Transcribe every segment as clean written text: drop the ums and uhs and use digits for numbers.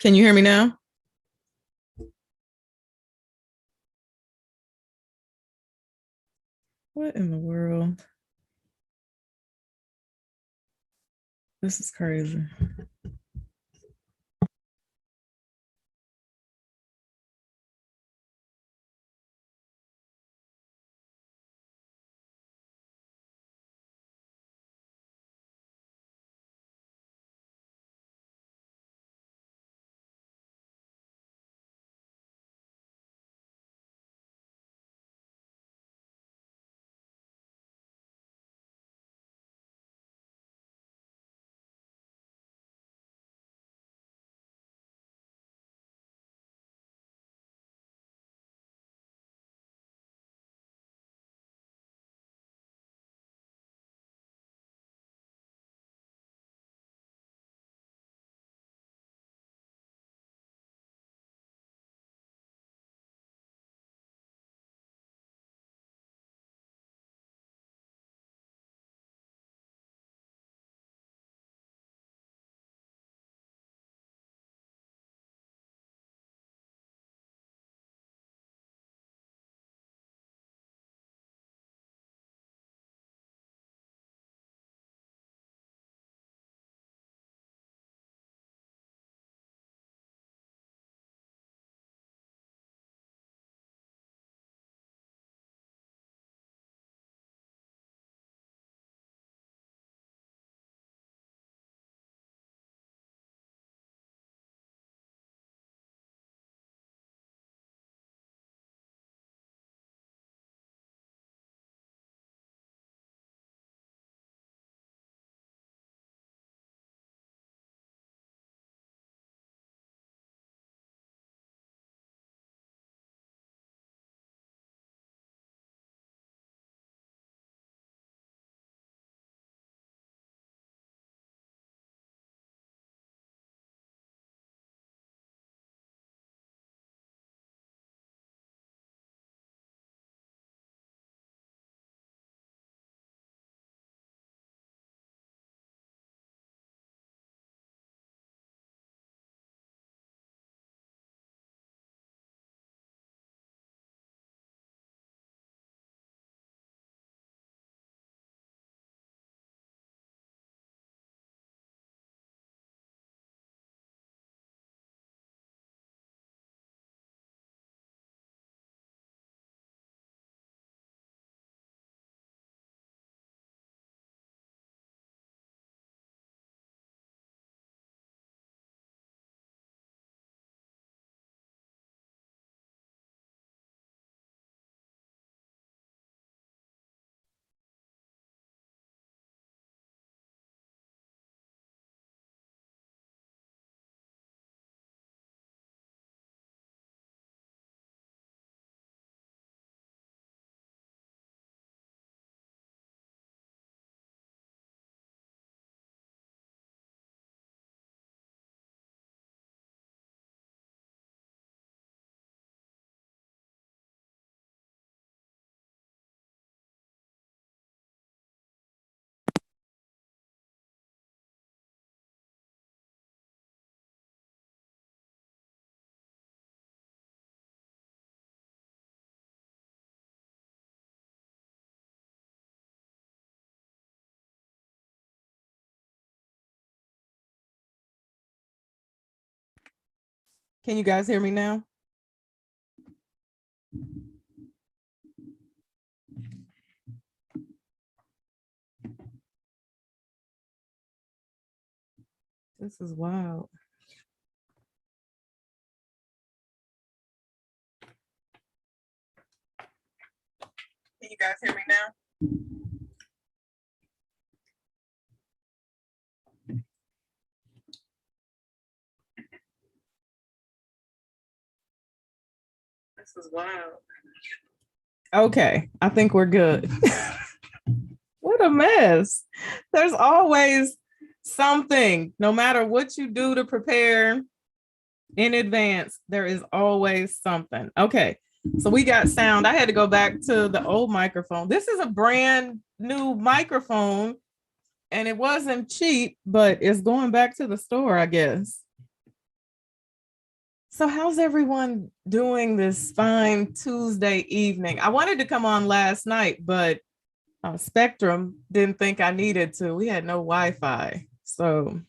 Can you hear me now? What in the world? This is crazy. Can you guys hear me now? This is wild. Can you guys hear me now? This is wild. Okay, I think we're good. What a mess. There's always something, no matter what you do to prepare in advance, there is always something. Okay, so we got sound. I had to go back to the old microphone. This is a brand new microphone, and it wasn't cheap, but it's going back to the store, I guess. So how's everyone doing this fine Tuesday evening? I wanted to come on last night, but Spectrum didn't think I needed to. We had no Wi-Fi, so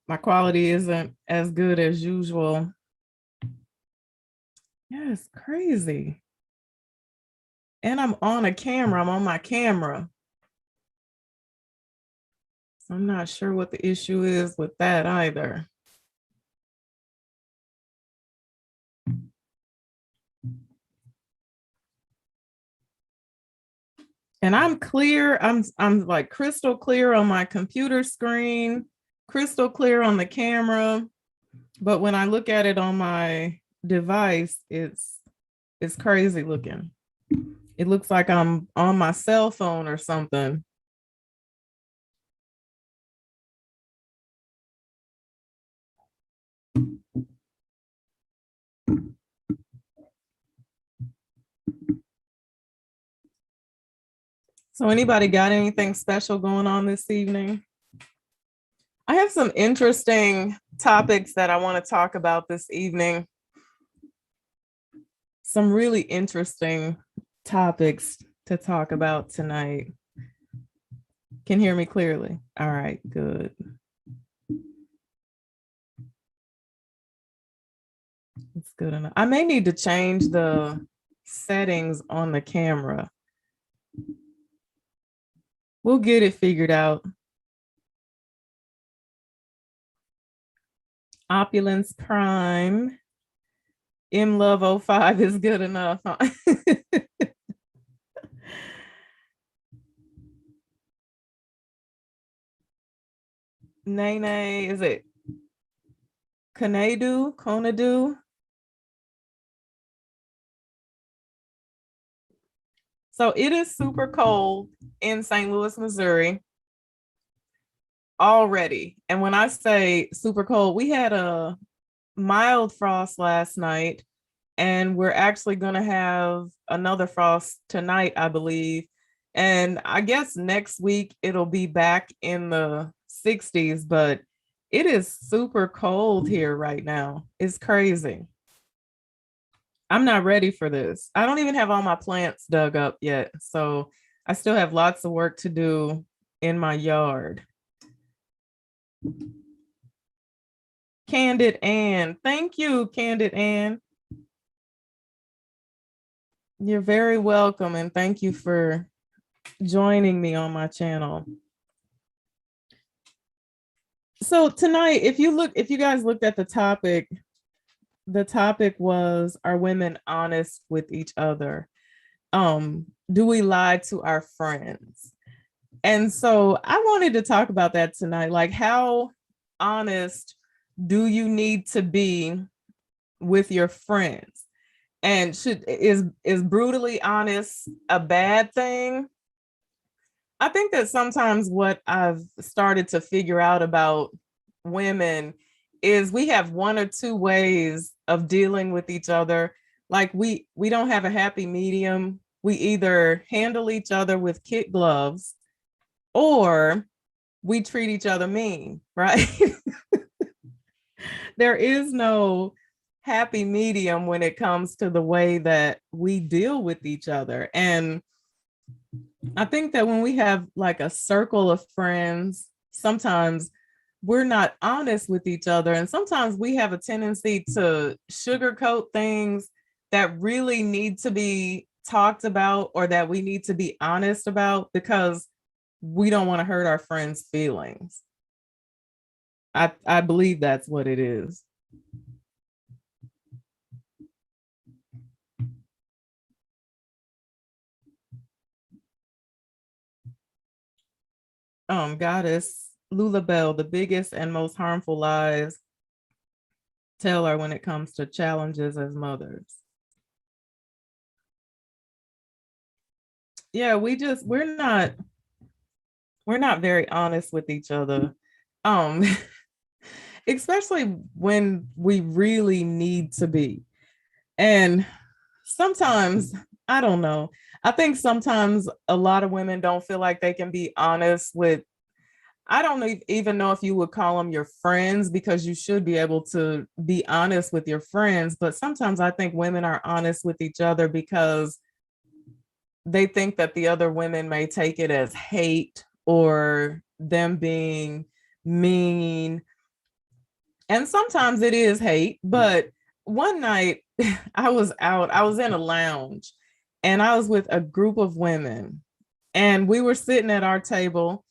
my quality isn't as good as usual. Yeah, it's crazy. And I'm on a camera. I'm on my camera. So I'm not sure what the issue is with that either. And I'm clear. I'm like crystal clear on my computer screen, crystal clear on the camera. But when I look at it on my device, it's crazy looking. It looks like I'm on my cell phone or something. So anybody got anything special going on this evening? I have some interesting topics that I want to talk about this evening. Some really interesting topics to talk about tonight. Can you hear me clearly? All right, good. It's good enough. I may need to change the settings on the camera. We'll get it figured out. Opulence Prime. M Love 05 is good enough. Huh? Nene, is it Conadu? So it is super cold in St. Louis, Missouri already. And when I say super cold, we had a mild frost last night, and we're actually going to have another frost tonight, I believe. And I guess next week it'll be back in the 60s, but it is super cold here right now. It's crazy. I'm not ready for this. I don't even have all my plants dug up yet. So I still have lots of work to do in my yard. Candid Ann. Thank you, Candid Ann. You're very welcome. And thank you for joining me on my channel. So tonight, if you guys looked at the topic was, are women honest with each other? Do we lie to our friends? And so I wanted to talk about that tonight. Like, how honest do you need to be with your friends? And is brutally honest a bad thing? I think that sometimes what I've started to figure out about women is we have one or two ways of dealing with each other. Like we don't have a happy medium. We either handle each other with kid gloves, or we treat each other mean, right? There is no happy medium when it comes to the way that we deal with each other. And I think that when we have like a circle of friends, sometimes we're not honest with each other. And sometimes we have a tendency to sugarcoat things that really need to be talked about, or that we need to be honest about, because we don't want to hurt our friends' feelings. I believe that's what it is. Goddess Lula Bell, the biggest and most harmful lies tell her when it comes to challenges as mothers. Yeah, we're not very honest with each other. Um, especially when we really need to be. And sometimes I don't know. I think sometimes a lot of women don't feel like they can be honest with, I don't even know if you would call them your friends, because you should be able to be honest with your friends. But sometimes I think women are honest with each other because they think that the other women may take it as hate or them being mean. And sometimes it is hate. But one night I was in a lounge and I was with a group of women, and we were sitting at our table,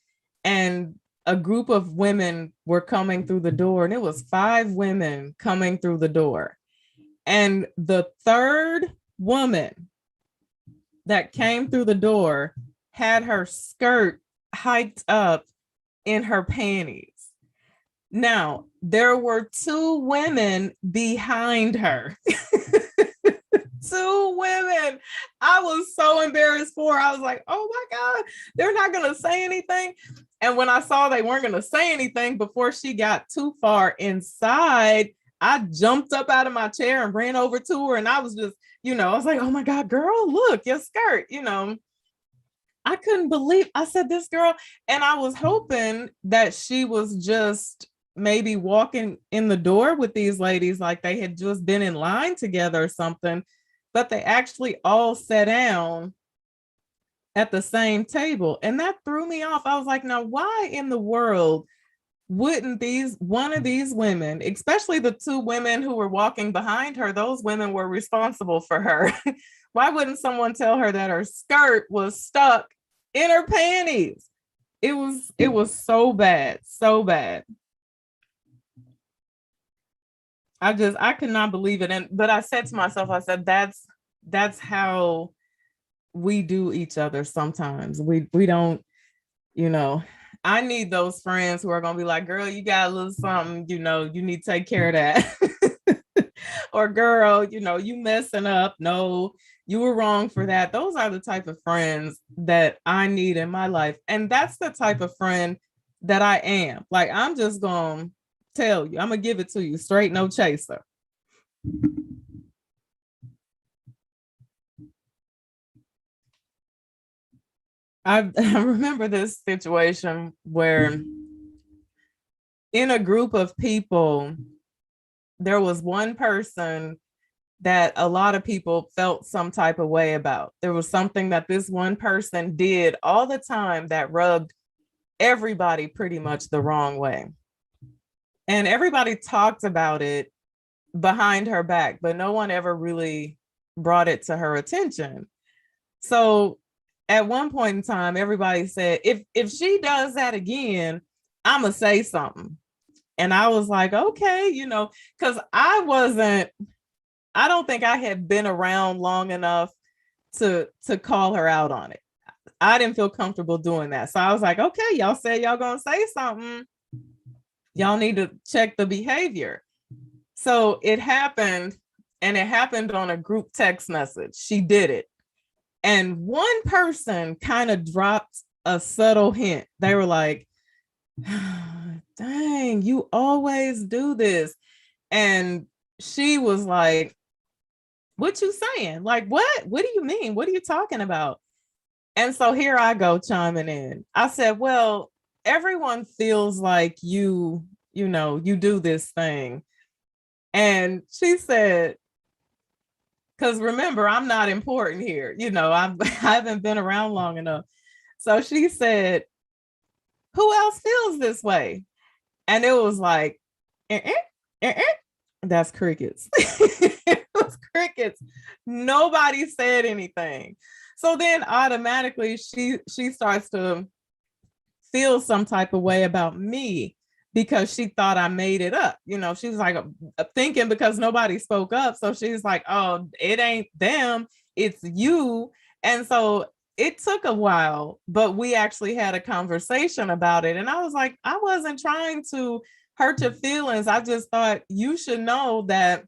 and a group of women were coming through the door, and it was 5 women coming through the door. And the third woman that came through the door had her skirt hiked up in her panties. Now, there were 2 women behind her. 2 women. I was so embarrassed for her. I was like, oh my God, they're not going to say anything. And when I saw they weren't going to say anything before she got too far inside, I jumped up out of my chair and ran over to her. And I was just, I was like, oh my God, girl, look, your skirt, I couldn't believe, I said, this girl. And I was hoping that she was just maybe walking in the door with these ladies, like they had just been in line together or something, but they actually all sat down at the same table. And that threw me off. I was like, now, why in the world wouldn't one of these women, especially the 2 women who were walking behind her, those women were responsible for her. Why wouldn't someone tell her that her skirt was stuck in her panties? It was so bad, so bad. I could not believe it. But I said to myself, I said, that's how we do each other sometimes. We don't, you know, I need those friends who are gonna be like, girl, you got a little something, you need to take care of that. Or girl, you messing up. No, you were wrong for that. Those are the type of friends that I need in my life. And that's the type of friend that I am. Like, I'm just gonna tell you, I'm gonna give it to you straight, no chaser. I remember this situation where in a group of people, there was one person that a lot of people felt some type of way about. There was something that this one person did all the time that rubbed everybody pretty much the wrong way. And everybody talked about it behind her back, but no one ever really brought it to her attention. So at one point in time, everybody said, if she does that again, I'm gonna say something. And I was like, okay, because I don't think I had been around long enough to call her out on it. I didn't feel comfortable doing that. So I was like, okay, y'all say y'all gonna say something. Y'all need to check the behavior. So it happened, and it happened on a group text message. She did it. And one person kind of dropped a subtle hint. They were like, dang, you always do this. And she was like, what you saying? Like, what do you mean? What are you talking about? And so here I go chiming in. I said, well, everyone feels like you do this thing. And she said, because remember, I'm not important here. I haven't been around long enough. So she said, who else feels this way? And it was like, that's crickets. It was crickets. Nobody said anything. So then automatically she starts to feel some type of way about me because she thought I made it up. She was like thinking because nobody spoke up. So she's like, oh, it ain't them, it's you. And so it took a while, but we actually had a conversation about it. And I was like, I wasn't trying to hurt your feelings. I just thought you should know that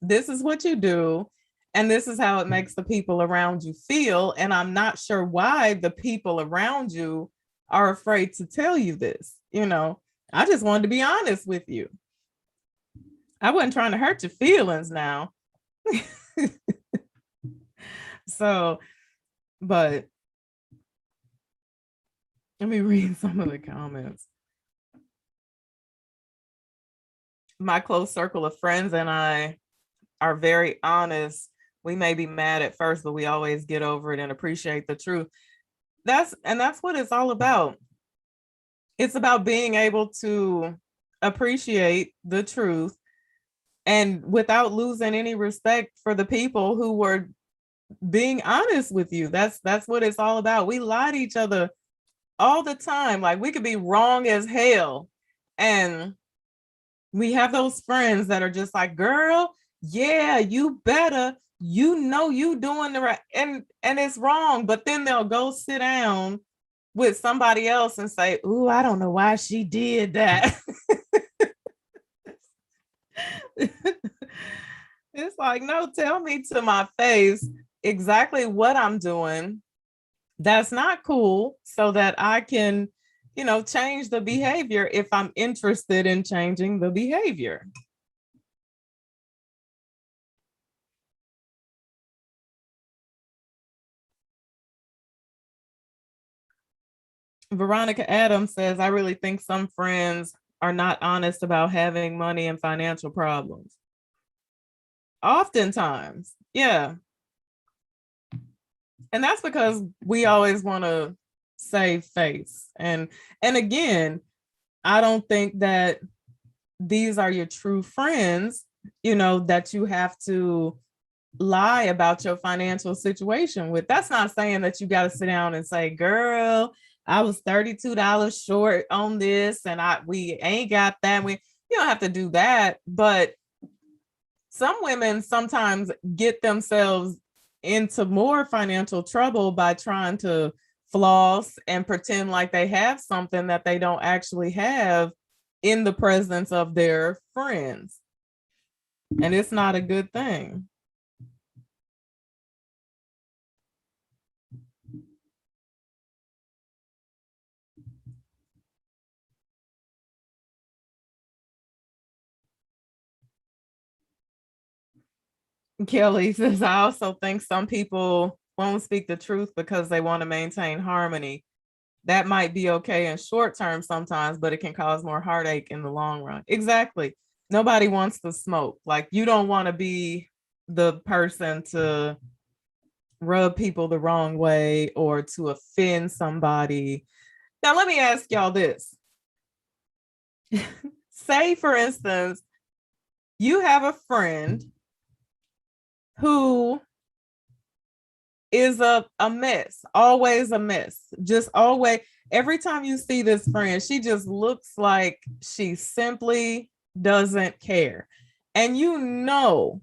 this is what you do. And this is how it makes the people around you feel. And I'm not sure why the people around you are afraid to tell you this. I just wanted to be honest with you. I wasn't trying to hurt your feelings now. So, but let me read some of the comments. My close circle of friends and I are very honest. We may be mad at first, but we always get over it and appreciate the truth. That's what it's all about. It's about being able to appreciate the truth and without losing any respect for the people who were being honest with you. That's what it's all about. We lie to each other all the time. Like we could be wrong as hell. And we have those friends that are just like, girl, yeah, you better, you know, you doing the right, and it's wrong, but then they'll go sit down with somebody else and say, ooh, I don't know why she did that. It's like, no, tell me to my face exactly what I'm doing that's not cool so that I can, change the behavior if I'm interested in changing the behavior. Veronica Adams says, I really think some friends are not honest about having money and financial problems. Oftentimes, yeah. And that's because we always want to save face. And again, I don't think that these are your true friends, that you have to lie about your financial situation with. That's not saying that you got to sit down and say, girl, I was $32 short on this and we ain't got that. You don't have to do that. But some women sometimes get themselves into more financial trouble by trying to floss and pretend like they have something that they don't actually have in the presence of their friends. And it's not a good thing. Kelly says, I also think some people won't speak the truth because they want to maintain harmony. That might be okay in short term sometimes, but it can cause more heartache in the long run. Exactly. Nobody wants to smoke. Like you don't want to be the person to rub people the wrong way or to offend somebody. Now, let me ask y'all this. Say, for instance, you have a friend who is a mess, always a mess, just always. Every time you see this friend, she just looks like she simply doesn't care. And you know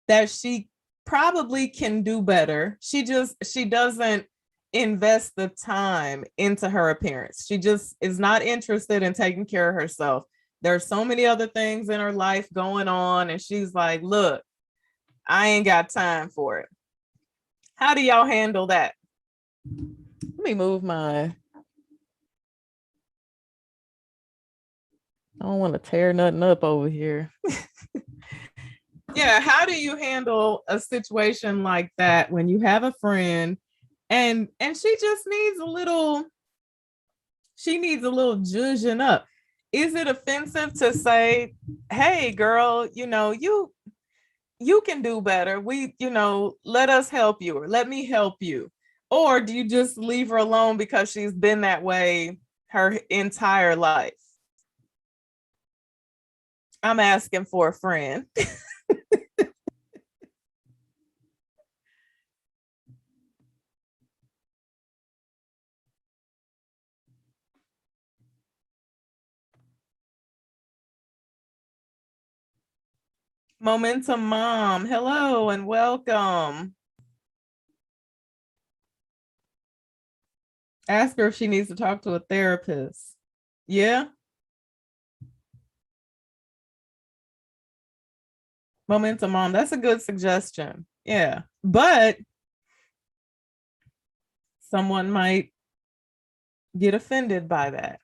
that she probably can do better. She doesn't invest the time into her appearance. She just is not interested in taking care of herself. There's so many other things in her life going on. And she's like, look, I ain't got time for it. How do y'all handle that? Let me move my. I don't want to tear nothing up over here. Yeah, how do you handle a situation like that when you have a friend and she needs a little zhuzhing up? Is it offensive to say, hey girl, you can do better. Let us help you or let me help you. Or do you just leave her alone because she's been that way her entire life? I'm asking for a friend. Momentum Mom, hello and welcome. Ask her if she needs to talk to a therapist. Yeah. Momentum Mom, that's a good suggestion. Yeah. But someone might get offended by that.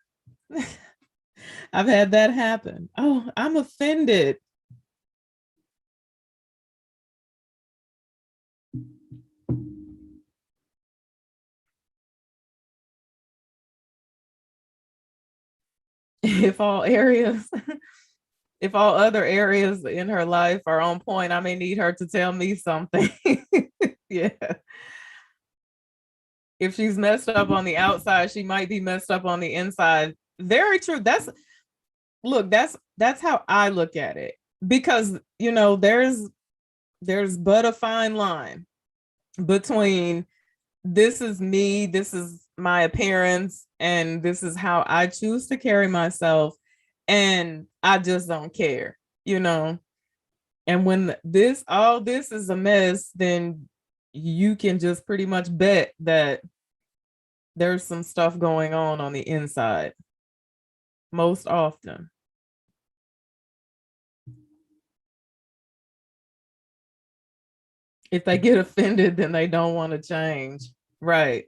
I've had that happen. Oh, I'm offended. if all areas, if all other areas in her life are on point, I may need her to tell me something. Yeah. If she's messed up on the outside, she might be messed up on the inside. Very true. That's how I look at it. Because there's but a fine line between this is me, this is my appearance, and this is how I choose to carry myself, and I just don't care, you know. And when all this is a mess, then you can just pretty much bet that there's some stuff going on the inside most often. If they get offended, then they don't want to change. Right.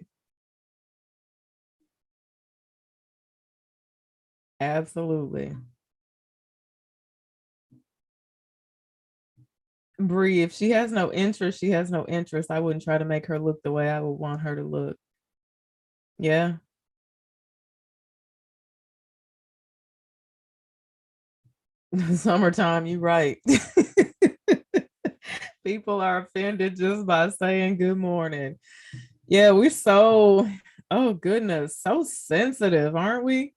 Absolutely. Bree, if she has no interest, she has no interest. I wouldn't try to make her look the way I would want her to look. Yeah. Summertime, you right. People are offended just by saying good morning. Yeah, we're so, oh goodness, so sensitive, aren't we?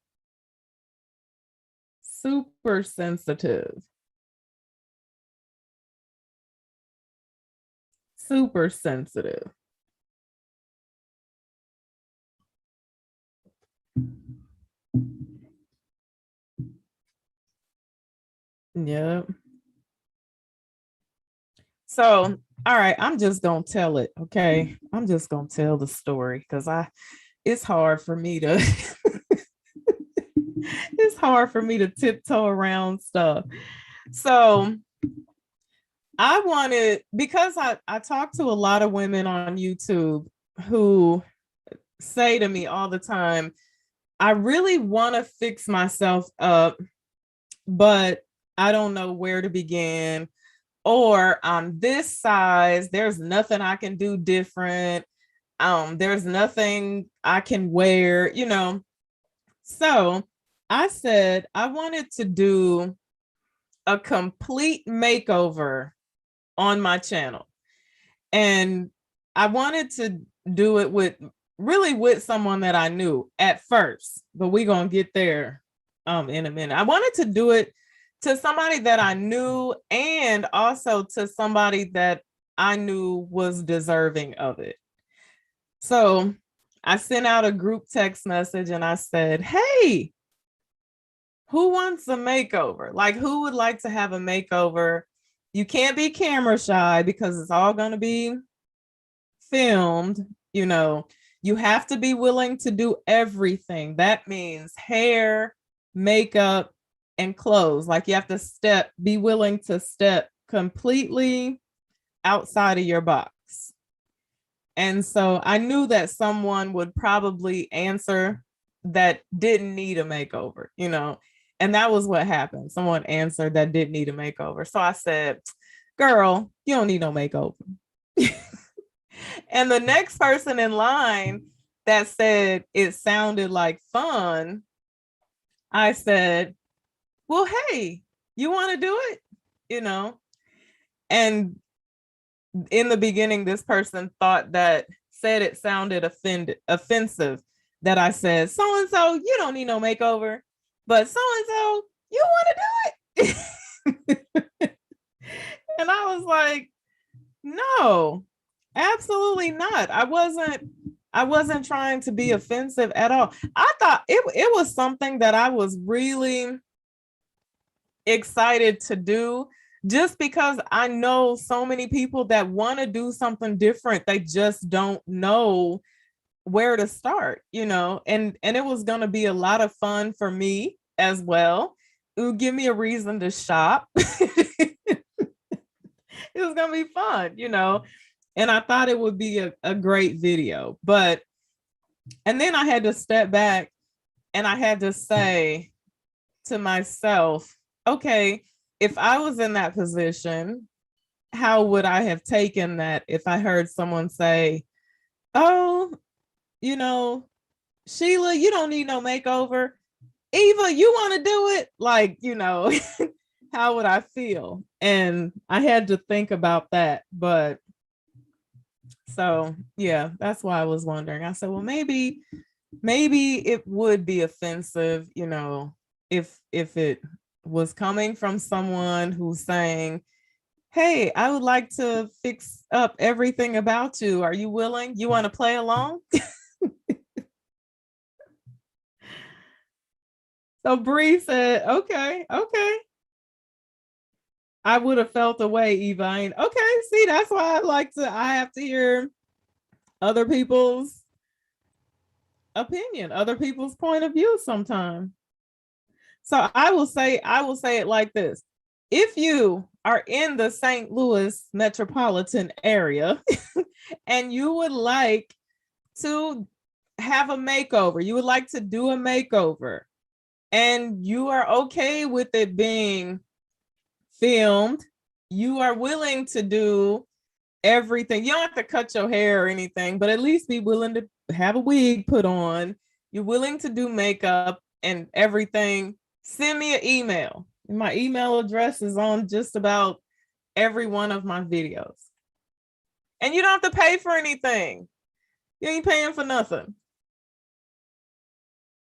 Super sensitive. Super sensitive. Yeah. So, all right, I'm just gonna tell it. Okay. I'm just gonna tell the story because it's hard for me to it's hard for me to tiptoe around stuff. So I wanted, because I talk to a lot of women on YouTube who say to me all the time, I really want to fix myself up, but I don't know where to begin. Or I'm this size, there's nothing I can do different. There's nothing I can wear, you know. So I said I wanted to do a complete makeover on my channel. And I wanted to do it with someone that I knew at first, but we're gonna get there in a minute. I wanted to do it to somebody that I knew and also to somebody that I knew was deserving of it. So I sent out a group text message and I said, hey, who wants a makeover? Like, who would like to have a makeover? You can't be camera shy because it's all going to be filmed. You know, you have to be willing to do everything. That means hair, makeup, and clothes. Like, you have to be willing to step completely outside of your box. And so I knew that someone would probably answer that didn't need a makeover, you know, and that was what happened. Someone answered that didn't need a makeover. So I said, girl, you don't need no makeover. And the next person in line that said it sounded like fun, I said, well, hey, you want to do it? You know, and in the beginning, this person said it sounded offensive that I said, so and so, you don't need no makeover, but so and so, you want to do it. And I was like, no, absolutely not. I wasn't trying to be offensive at all. I thought it was something that I was really excited to do, just because I know so many people that want to do something different. They just don't know where to start, you know, and it was going to be a lot of fun for me as well. It would give me a reason to shop. It was going to be fun, you know, and I thought it would be a great video. And then I had to step back and I had to say to myself, okay, if I was in that position, how would I have taken that if I heard someone say, oh, you know, Sheila, you don't need no makeover. Eva, you want to do it? Like, how would I feel? And I had to think about that. But so yeah, that's why I was wondering. I said, well, maybe it would be offensive, if it was coming from someone who's saying, hey, I would like to fix up everything about you. Are you willing? You want to play along? So Bree said, okay. I would have felt away, Eva. Okay, see, that's why I have to hear other people's opinion, other people's point of view sometimes. So I will say it like this. If you are in the St. Louis metropolitan area and you would like to have a makeover, you would like to do a makeover, and you are okay with it being filmed, you are willing to do everything. You don't have to cut your hair or anything, but at least be willing to have a wig put on. You're willing to do makeup and everything. Send me an email. My email address is on just about every one of my videos. And you don't have to pay for anything. You ain't paying for nothing.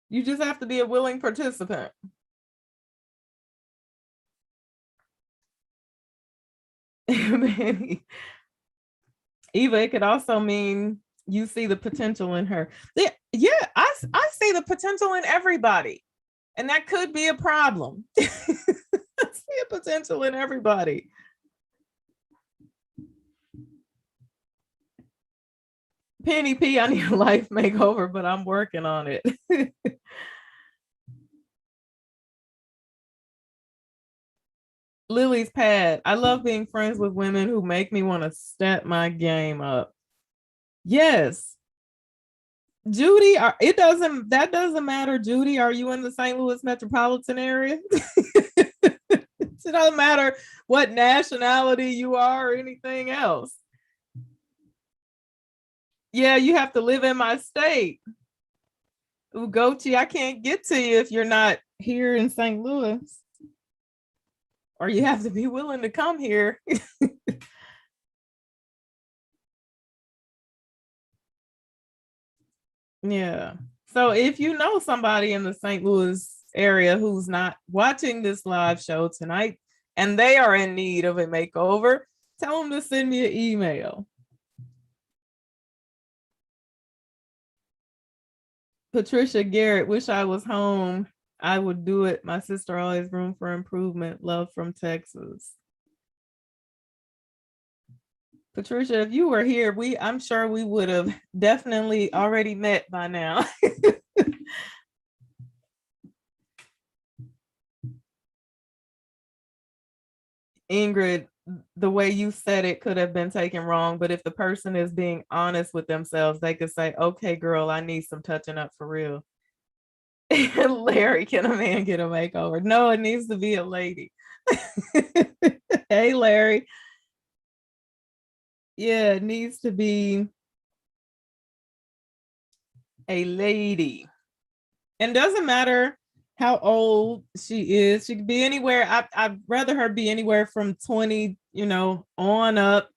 You just have to be a willing participant. Eva, it could also mean you see the potential in her. Yeah, I see the potential in everybody. And that could be a problem. I see a potential in everybody. Penny P, I need a life makeover, but I'm working on it. Lily's pad. I love being friends with women who make me want to step my game up. Yes. Judy, that doesn't matter. Judy, are you in the St. Louis metropolitan area? It doesn't matter what nationality you are or anything else. Yeah, you have to live in my state. Ugochi, I can't get to you if you're not here in St. Louis. Or you have to be willing to come here. Yeah. So if you know somebody in the St. Louis area who's not watching this live show tonight and they are in need of a makeover, tell them to send me an email. Patricia Garrett, wish I was home. I would do it. My sister always room for improvement. Love from Texas. Patricia, if you were here, I'm sure we would have definitely already met by now. Ingrid, the way you said it could have been taken wrong, but if the person is being honest with themselves, they could say, okay, girl, I need some touching up for real. Larry, can a man get a makeover? No, it needs to be a lady. Hey, Larry. Yeah, it needs to be a lady. And doesn't matter how old she is. She could be anywhere. I'd rather her be anywhere from 20, on up.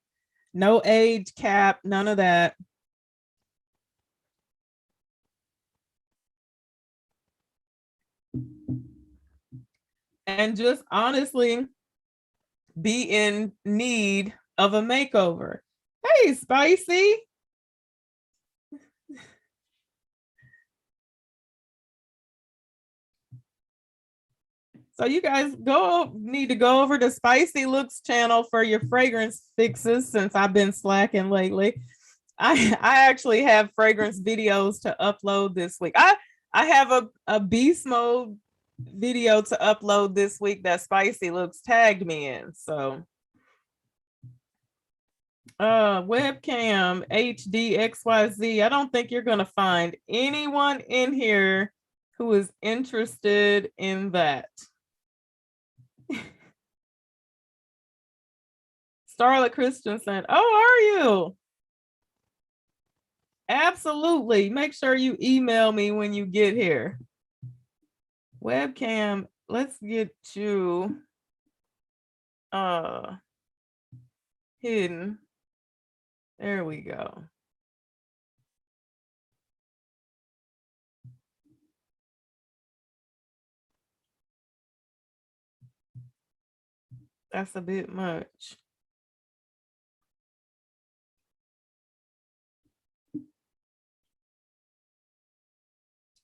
No age cap, none of that. And just honestly be in need of a makeover. Hey, Spicy. So you guys need to go over to Spicy Looks channel for your fragrance fixes since I've been slacking lately. I actually have fragrance videos to upload this week. I have a beast mode video to upload this week that Spicy Looks tagged me in. So webcam HDXYZ. I don't think you're gonna find anyone in here who is interested in that. Starla Christensen. Oh, are you? Absolutely. Make sure you email me when you get here. Webcam, let's get you hidden. There we go. That's a bit much.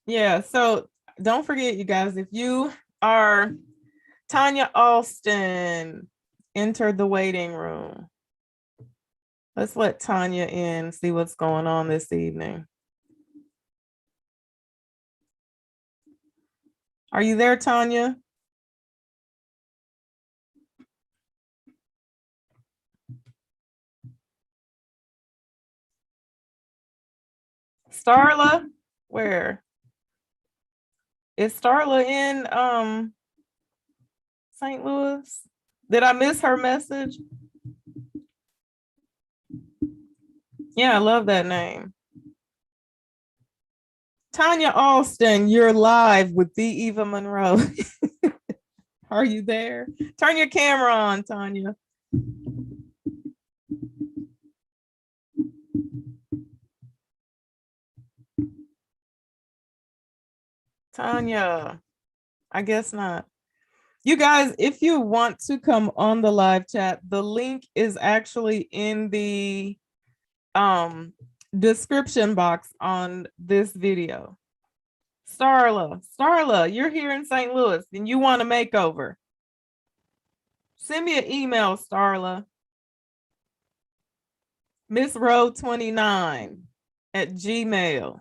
Yeah, so don't forget, you guys, if you are Tanya Alston, enter the waiting room. Let's let Tanya in, see what's going on this evening. Are you there, Tanya? Starla, where? Is Starla in St. Louis? Did I miss her message? Yeah, I love that name. Tanya Alston, you're live with the Eva Monroe. Are you there? Turn your camera on, Tanya. Tanya, I guess not. You guys, if you want to come on the live chat, the link is actually in the description box on this video. Starla, you're here in St. Louis and you want a makeover. Send me an email, Starla. MissRow29 @gmail.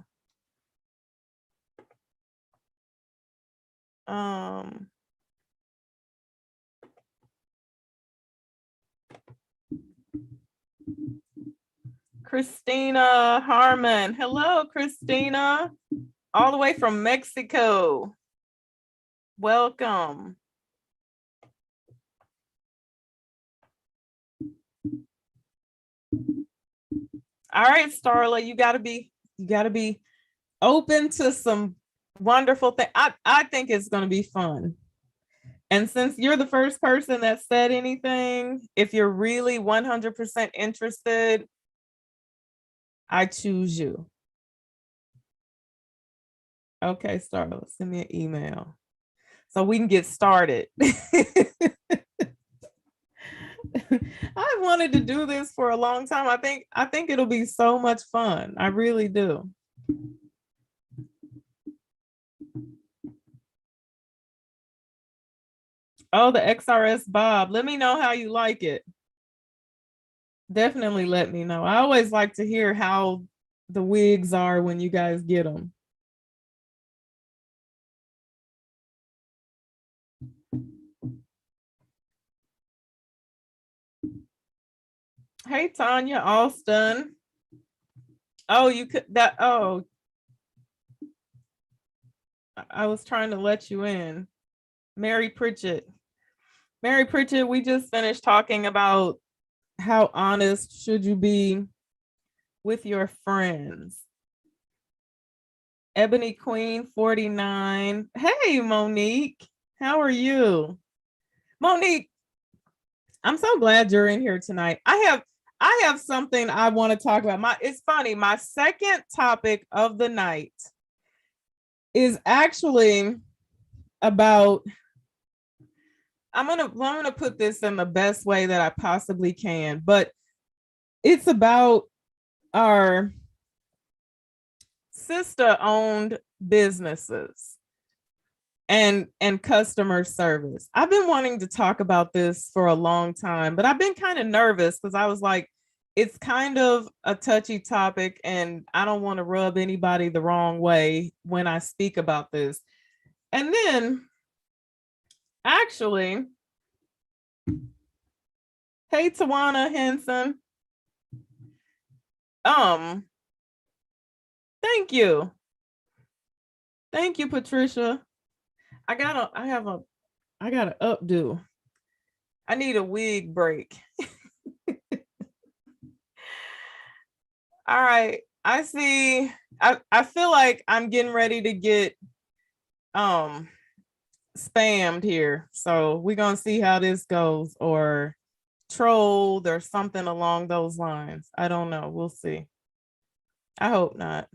Christina Harmon. Hello, Christina. All the way from Mexico. Welcome. All right, Starla, you gotta be open to some wonderful things. I think it's gonna be fun. And since you're the first person that said anything, if you're really 100% interested, I choose you. Okay, Starla, send me an email so we can get started. I wanted to do this for a long time. I think it'll be so much fun. I really do. Oh, the XRS Bob. Let me know how you like it. Definitely let me know. I always like to hear how the wigs are when you guys get them. Hey, Tanya Alston. Oh, you could that. Oh, I was trying to let you in. Mary Pritchett. Mary Pritchett, we just finished talking about how honest should you be with your friends. Ebony Queen 49. Hey, Monique. How are you? Monique, I'm so glad you're in here tonight. I have something I want to talk about. It's funny, my second topic of the night is actually about I'm gonna put this in the best way that I possibly can, but it's about our sister-owned businesses and customer service. I've been wanting to talk about this for a long time, but I've been kind of nervous because I was like, it's kind of a touchy topic and I don't want to rub anybody the wrong way when I speak about this. And then actually, hey Tawana Henson. Thank you. Thank you, Patricia. I gotta updo. I need a wig break. All right. I see. I feel like I'm getting ready to get spammed here. So we're gonna see how this goes, or trolled or something along those lines. I don't know. We'll see. I hope not.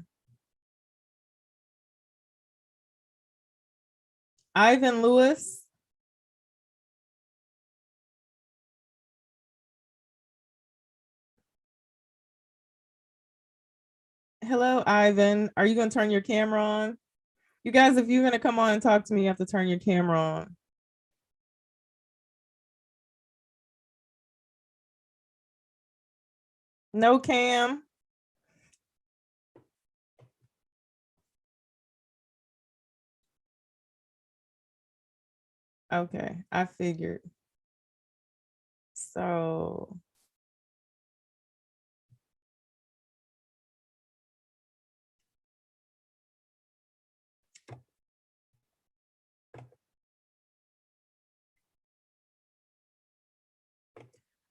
Ivan Lewis. Hello, Ivan. Are you going to turn your camera on? You guys, if you're going to come on and talk to me, you have to turn your camera on. No cam. Okay, I figured. So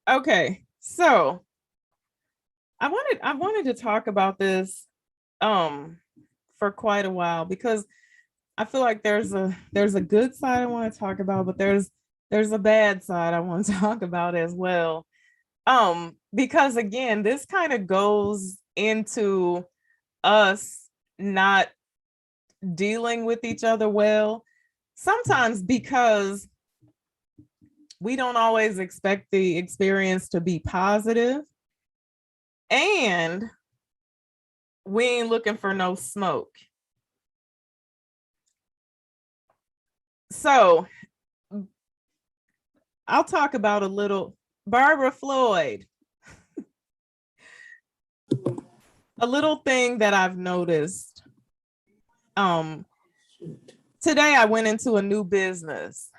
okay, so I wanted to talk about this for quite a while, because I feel like there's a good side I want to talk about, but there's a bad side I want to talk about as well. Because again, this kind of goes into us not dealing with each other well. Sometimes because we don't always expect the experience to be positive, and we ain't looking for no smoke. So I'll talk about a little Barbara Floyd, a little thing that I've noticed. Today I went into a new business,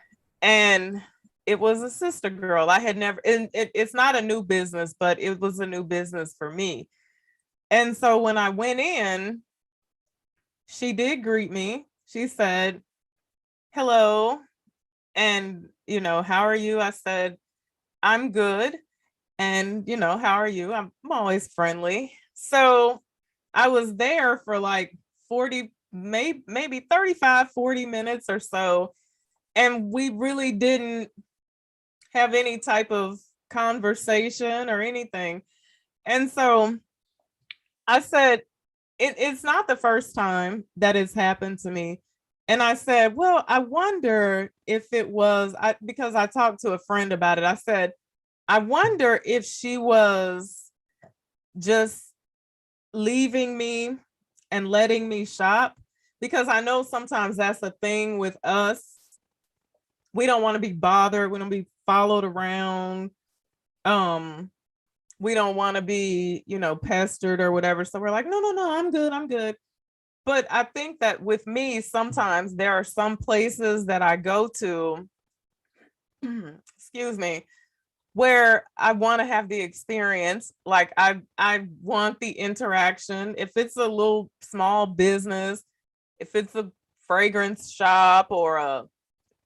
and it was a sister girl. I had never, it's not a new business, but it was a new business for me. And so when I went in, she did greet me. She said, hello. And, how are you? I said, I'm good. And, how are you? I'm always friendly. So I was there for like 40, maybe 35, 40 minutes or so. And we really didn't have any type of conversation or anything. And so I said, it's not the first time that it's happened to me. And I said, well, I wonder if it was, because I talked to a friend about it. I said, I wonder if she was just leaving me and letting me shop, because I know sometimes that's a thing with us. We don't want to be bothered. We don't be followed around. We don't want to be, pestered or whatever. So we're like, no, no, no, I'm good. I'm good. But I think that with me, sometimes there are some places that I go to, excuse me, where I want to have the experience. Like I want the interaction. If it's a little small business, if it's a fragrance shop or a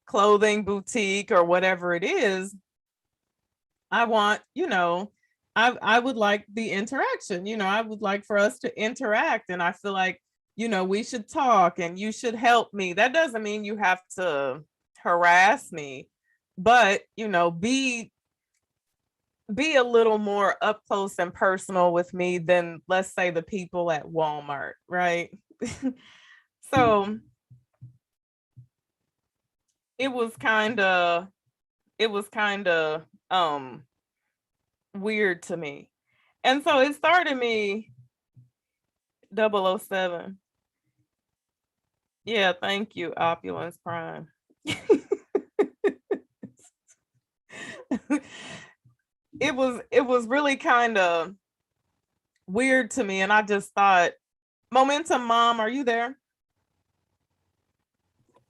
clothing boutique or whatever it is, I want, I would like the interaction. I would like for us to interact. And I feel like, we should talk and you should help me. That doesn't mean you have to harass me, but, be a little more up close and personal with me than, let's say, the people at Walmart, right? So it was kind of weird to me. And so it started me 007. Yeah, thank you, Opulence Prime. it was really kind of weird to me, and I just thought, Momentum Mom, are you there?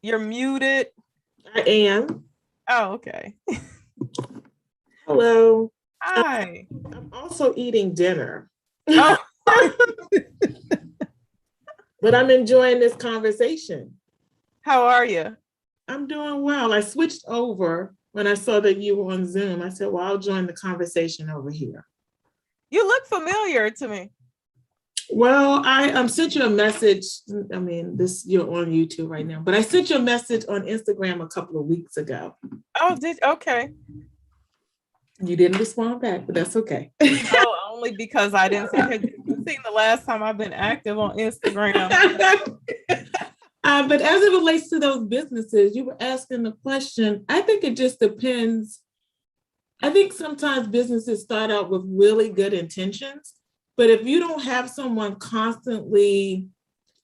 You're muted. I am. Oh, okay. Hello. Hi. I'm also eating dinner. Oh. But I'm enjoying this conversation. How are you? I'm doing well. I switched over when I saw that you were on Zoom. I said, well, I'll join the conversation over here. You look familiar to me. Well, I sent you a message. I mean, this you're on YouTube right now, but I sent you a message on Instagram a couple of weeks ago. Oh, okay. You didn't respond back, but that's okay. Oh, only because I didn't see. Have you seen the last time I've been active on Instagram? But as it relates to those businesses, you were asking the question. I think it just depends. I think sometimes businesses start out with really good intentions, but if you don't have someone constantly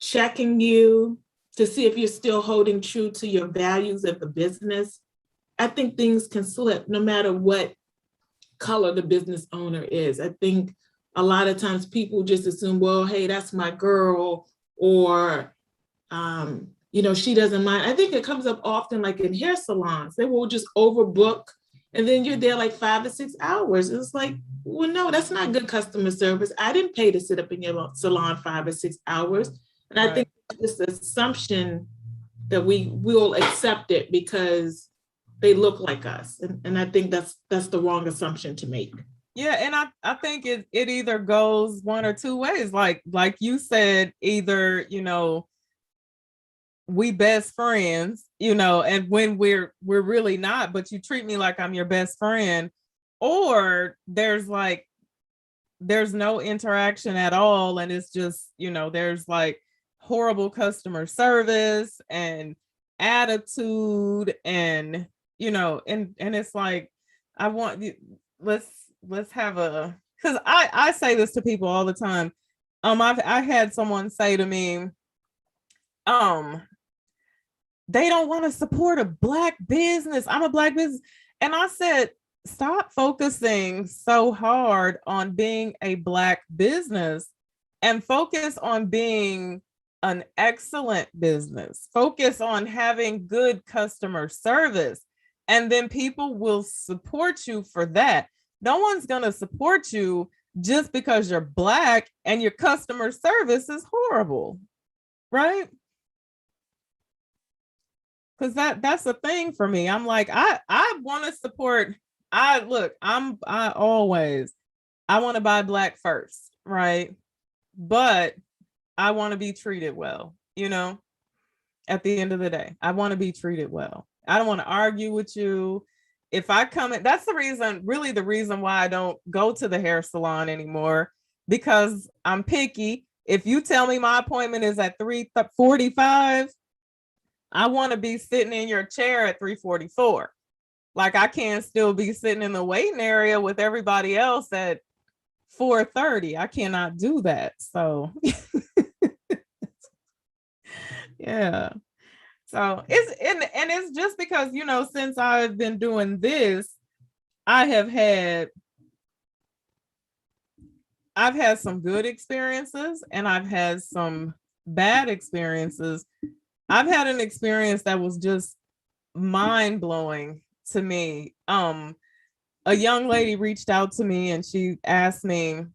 checking you to see if you're still holding true to your values of the business, I think things can slip no matter what color the business owner is. I think a lot of times people just assume, well, hey, that's my girl, or she doesn't mind. I think it comes up often, like in hair salons, they will just overbook, and then you're there like 5 to 6 hours. It's like, well, no, that's not good customer service. I didn't pay to sit up in your salon 5 or 6 hours. And I think it's the assumption that we will accept it because they look like us. And I think that's the wrong assumption to make. Yeah, and I think it either goes one or two ways. Like you said, either, we best friends, and when we're really not, but you treat me like I'm your best friend, or there's no interaction at all, and it's just, there's like horrible customer service and attitude, and and it's like, I want you, let's have a, because I say this to people all the time. I had someone say to me, they don't want to support a Black business. I'm a Black business. And I said, stop focusing so hard on being a Black business and focus on being an excellent business. Focus on having good customer service. And then people will support you for that. No one's going to support you just because you're Black and your customer service is horrible, right? Because that's the thing for me. I'm like, I want to support. I want to buy Black first, right? But I want to be treated well, at the end of the day. I want to be treated well. I don't want to argue with you. If I come in, that's the reason why I don't go to the hair salon anymore, because I'm picky. If you tell me my appointment is at 3:45, I want to be sitting in your chair at 3:44. Like, I can't still be sitting in the waiting area with everybody else at 4:30. I cannot do that. So yeah. So it's just because, since I've been doing this, I've had some good experiences and I've had some bad experiences. I've had an experience that was just mind-blowing to me. A young lady reached out to me and she asked me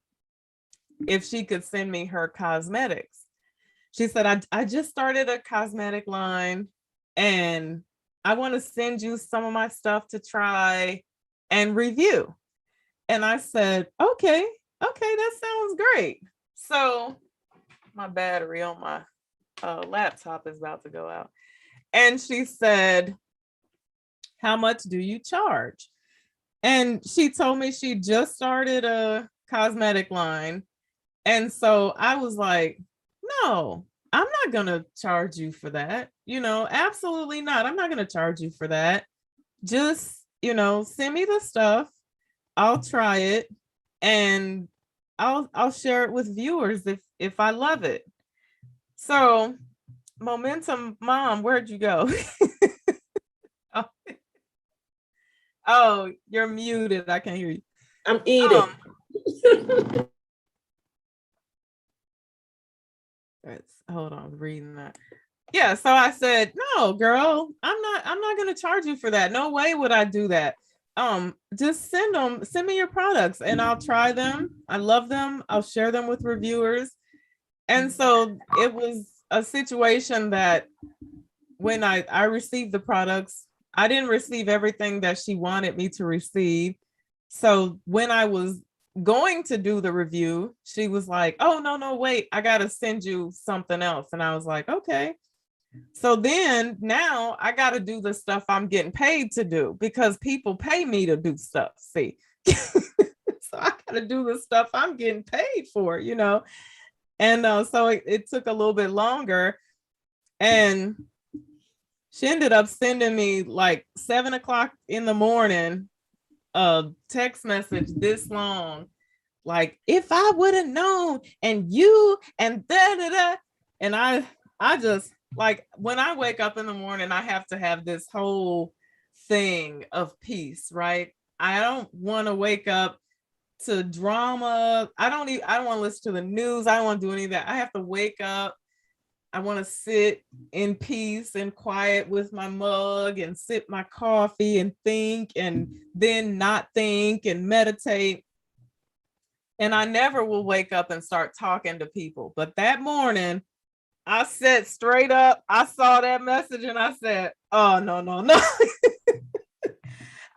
if she could send me her cosmetics. She said, I just started a cosmetic line and I want to send you some of my stuff to try and review. And I said, okay, that sounds great. So my battery on my laptop is about to go out. And she said, how much do you charge? And she told me she just started a cosmetic line. And so I was like, no, I'm not going to charge you for that. Absolutely not. I'm not going to charge you for that. Just, send me the stuff. I'll try it and I'll share it with viewers if I love it. So, Momentum Mom, where'd you go? Oh, you're muted. I can't hear you. I'm eating. Hold on, reading that. Yeah, so I said, no, girl, I'm not gonna charge you for that. No way would I do that. Just send me your products and I'll try them. I love them. I'll share them with reviewers. And so it was a situation that when I received the products, I didn't receive everything that she wanted me to receive. So when I was going to do the review, she was like, oh, no, wait, I got to send you something else. And I was like, okay. So then now I got to do the stuff I'm getting paid to do because people pay me to do stuff. See, so I got to do the stuff I'm getting paid for, you know? And so it took a little bit longer. And she ended up sending me like 7 o'clock in the morning a text message this long, like, if I would have known, and you, and da da da. And I just, like, when I wake up in the morning, I have to have this whole thing of peace, right? I don't want to wake up to drama. I don't want to listen to the news. I don't want to do any of that. I have to wake up. I want to sit in peace and quiet with my mug and sip my coffee and think, and then not think and meditate. And I never will wake up and start talking to people. But that morning, I sat straight up. I saw that message and I said, oh, no.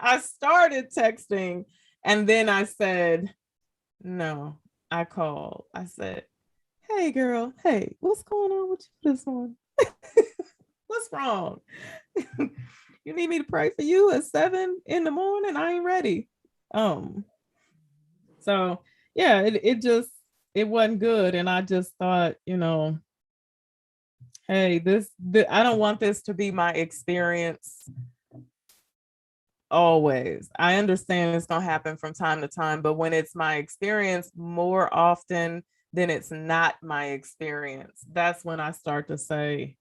I started texting and then I said, no, I called. I said, hey, girl, hey, what's going on with you this morning? What's wrong? You need me to pray for you at 7 in the morning? I ain't ready. So yeah, it wasn't good. And I just thought, hey, I don't want this to be my experience always. I understand it's going to happen from time to time, but when it's my experience more often than it's not my experience, that's when I start to say,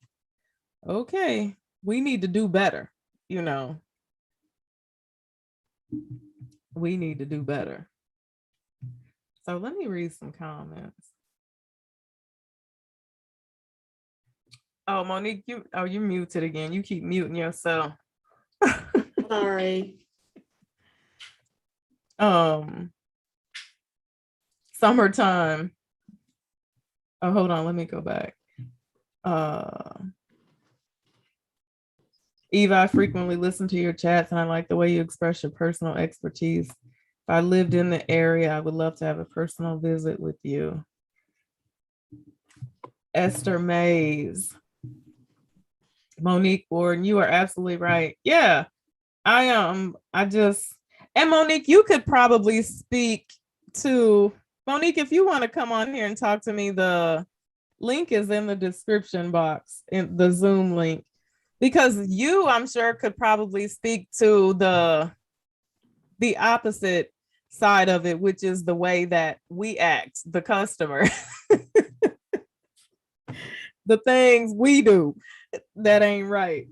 okay, we need to do better. We need to do better. So let me read some comments. Oh, Monique, you're muted again. You keep muting yourself. Sorry. Summertime. Oh, hold on. Let me go back. Eva, I frequently listen to your chats and I like the way you express your personal expertise. If I lived in the area, I would love to have a personal visit with you. Esther Mays. Monique Gordon, you are absolutely right. Yeah, and Monique, you could probably speak to Monique if you want to come on here and talk to me. The link is in the description box, in the Zoom link, because you, I'm sure, could probably speak to the opposite side of it, which is the way that we act, the customer. The things we do that ain't right.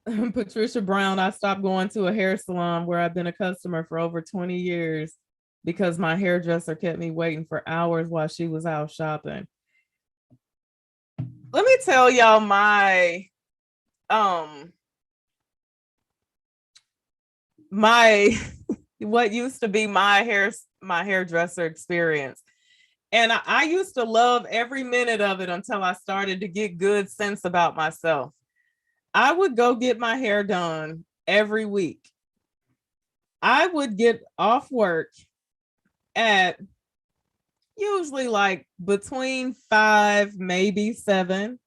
Patricia Brown, I stopped going to a hair salon where I've been a customer for over 20 years because my hairdresser kept me waiting for hours while she was out shopping. Let me tell y'all my what used to be my hairdresser experience. And I used to love every minute of it until I started to get good sense about myself. I would go get my hair done every week. I would get off work at usually like between 5, maybe 7.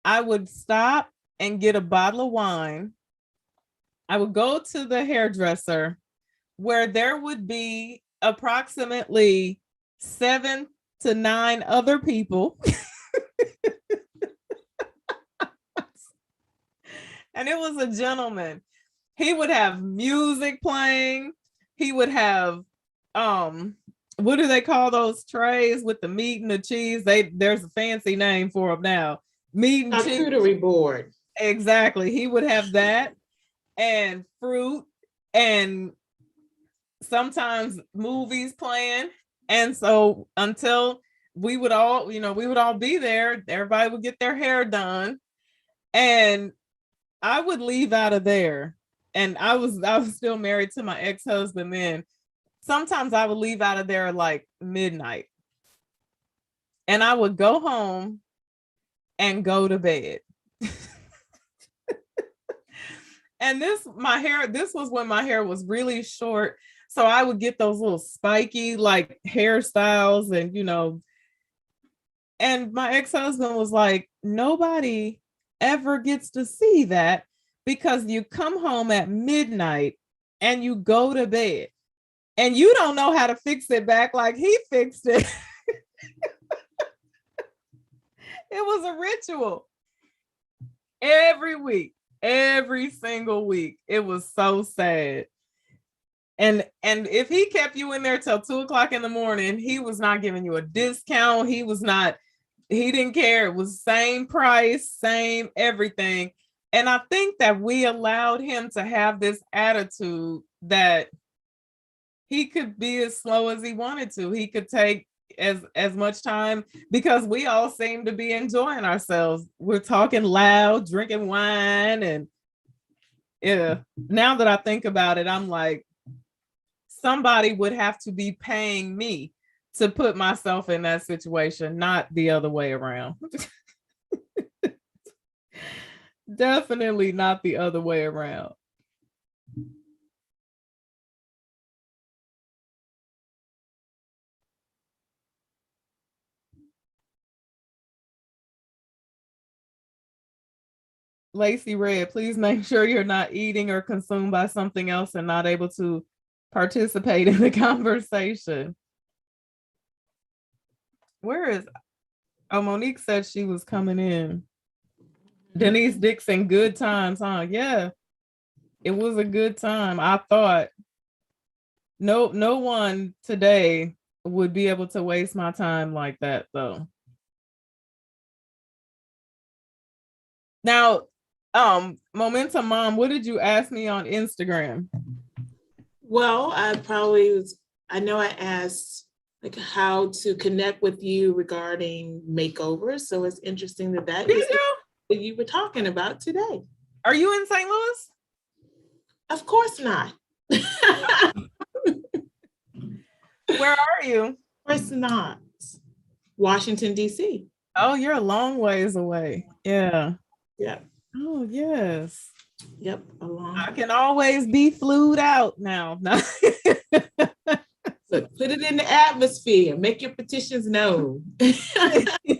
I would stop and get a bottle of wine. I would go to the hairdresser where there would be approximately 7 to 9 other people. And it was a gentleman. He would have music playing. He would have, what do they call those trays with the meat and the cheese? There's a fancy name for them now. Meat and cheese. Charcuterie board. Exactly. He would have that and fruit and sometimes movies playing. And so until we would all be there, everybody would get their hair done. And I would leave out of there. And I was still married to my ex-husband then. Sometimes I would leave out of there like midnight. And I would go home and go to bed. And this was when my hair was really short. So I would get those little spiky like hairstyles and and my ex-husband was like, nobody ever gets to see that because you come home at midnight and you go to bed and you don't know how to fix it back like he fixed it. It was a ritual every week, every single week. It was so sad. And if he kept you in there till 2 o'clock in the morning, he was not giving you a discount. He didn't care. It was same price, same everything. And I think that we allowed him to have this attitude that he could be as slow as he wanted to. He could take as much time because we all seem to be enjoying ourselves. We're talking loud, drinking wine. And yeah, now that I think about it, I'm like, somebody would have to be paying me to put myself in that situation, not the other way around. Definitely not the other way around. Lacey Red, please make sure you're not eating or consumed by something else and not able to participate in the conversation. Where is, oh, Monique said she was coming in. Denise Dixon, good times, huh? Yeah, it was a good time. I thought no one today would be able to waste my time like that though. Now, Momentum Mom, what did you ask me on Instagram? Well, I know I asked like how to connect with you regarding makeovers. So it's interesting that is what you were talking about today. Are you in St. Louis? Of course not. Where are you? Of course not. Washington, D.C. Oh, you're a long ways away. Yeah. Yeah. Oh, yes. Yep. I can always be flued out now. So put it in the atmosphere. Make your petitions known.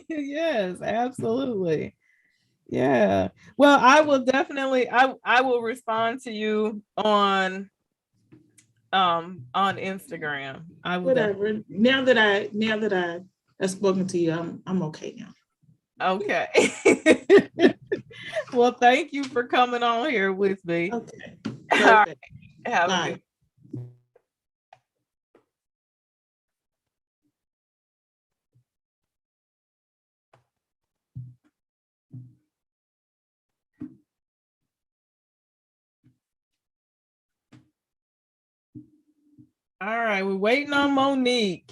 Yes, absolutely. Yeah. Well, I will definitely I will respond to you on Instagram. I will. Whatever. Now that I have spoken to you, I'm okay now. Okay. Well, thank you for coming on here with me. Okay. All right. Have Bye. a good. All right, we're waiting on Monique.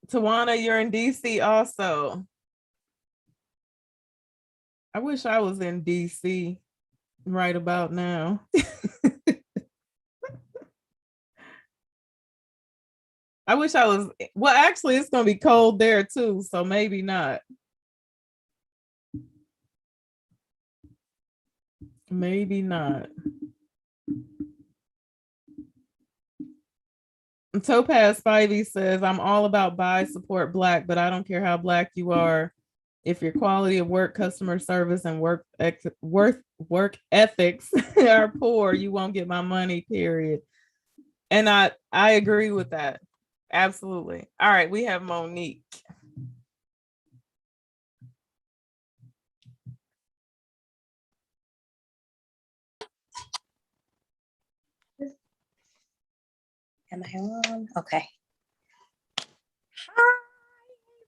Tawana, you're in DC also. I wish I was in DC right about now. I wish I was, well, actually, it's going to be cold there too, so maybe not. Maybe not. Topaz Spivey says, I'm all about buy, support Black, but I don't care how Black you are. If your quality of work, customer service, and work ethics are poor, you won't get my money, period. And I agree with that. Absolutely. All right, we have Monique. Am I on? Okay.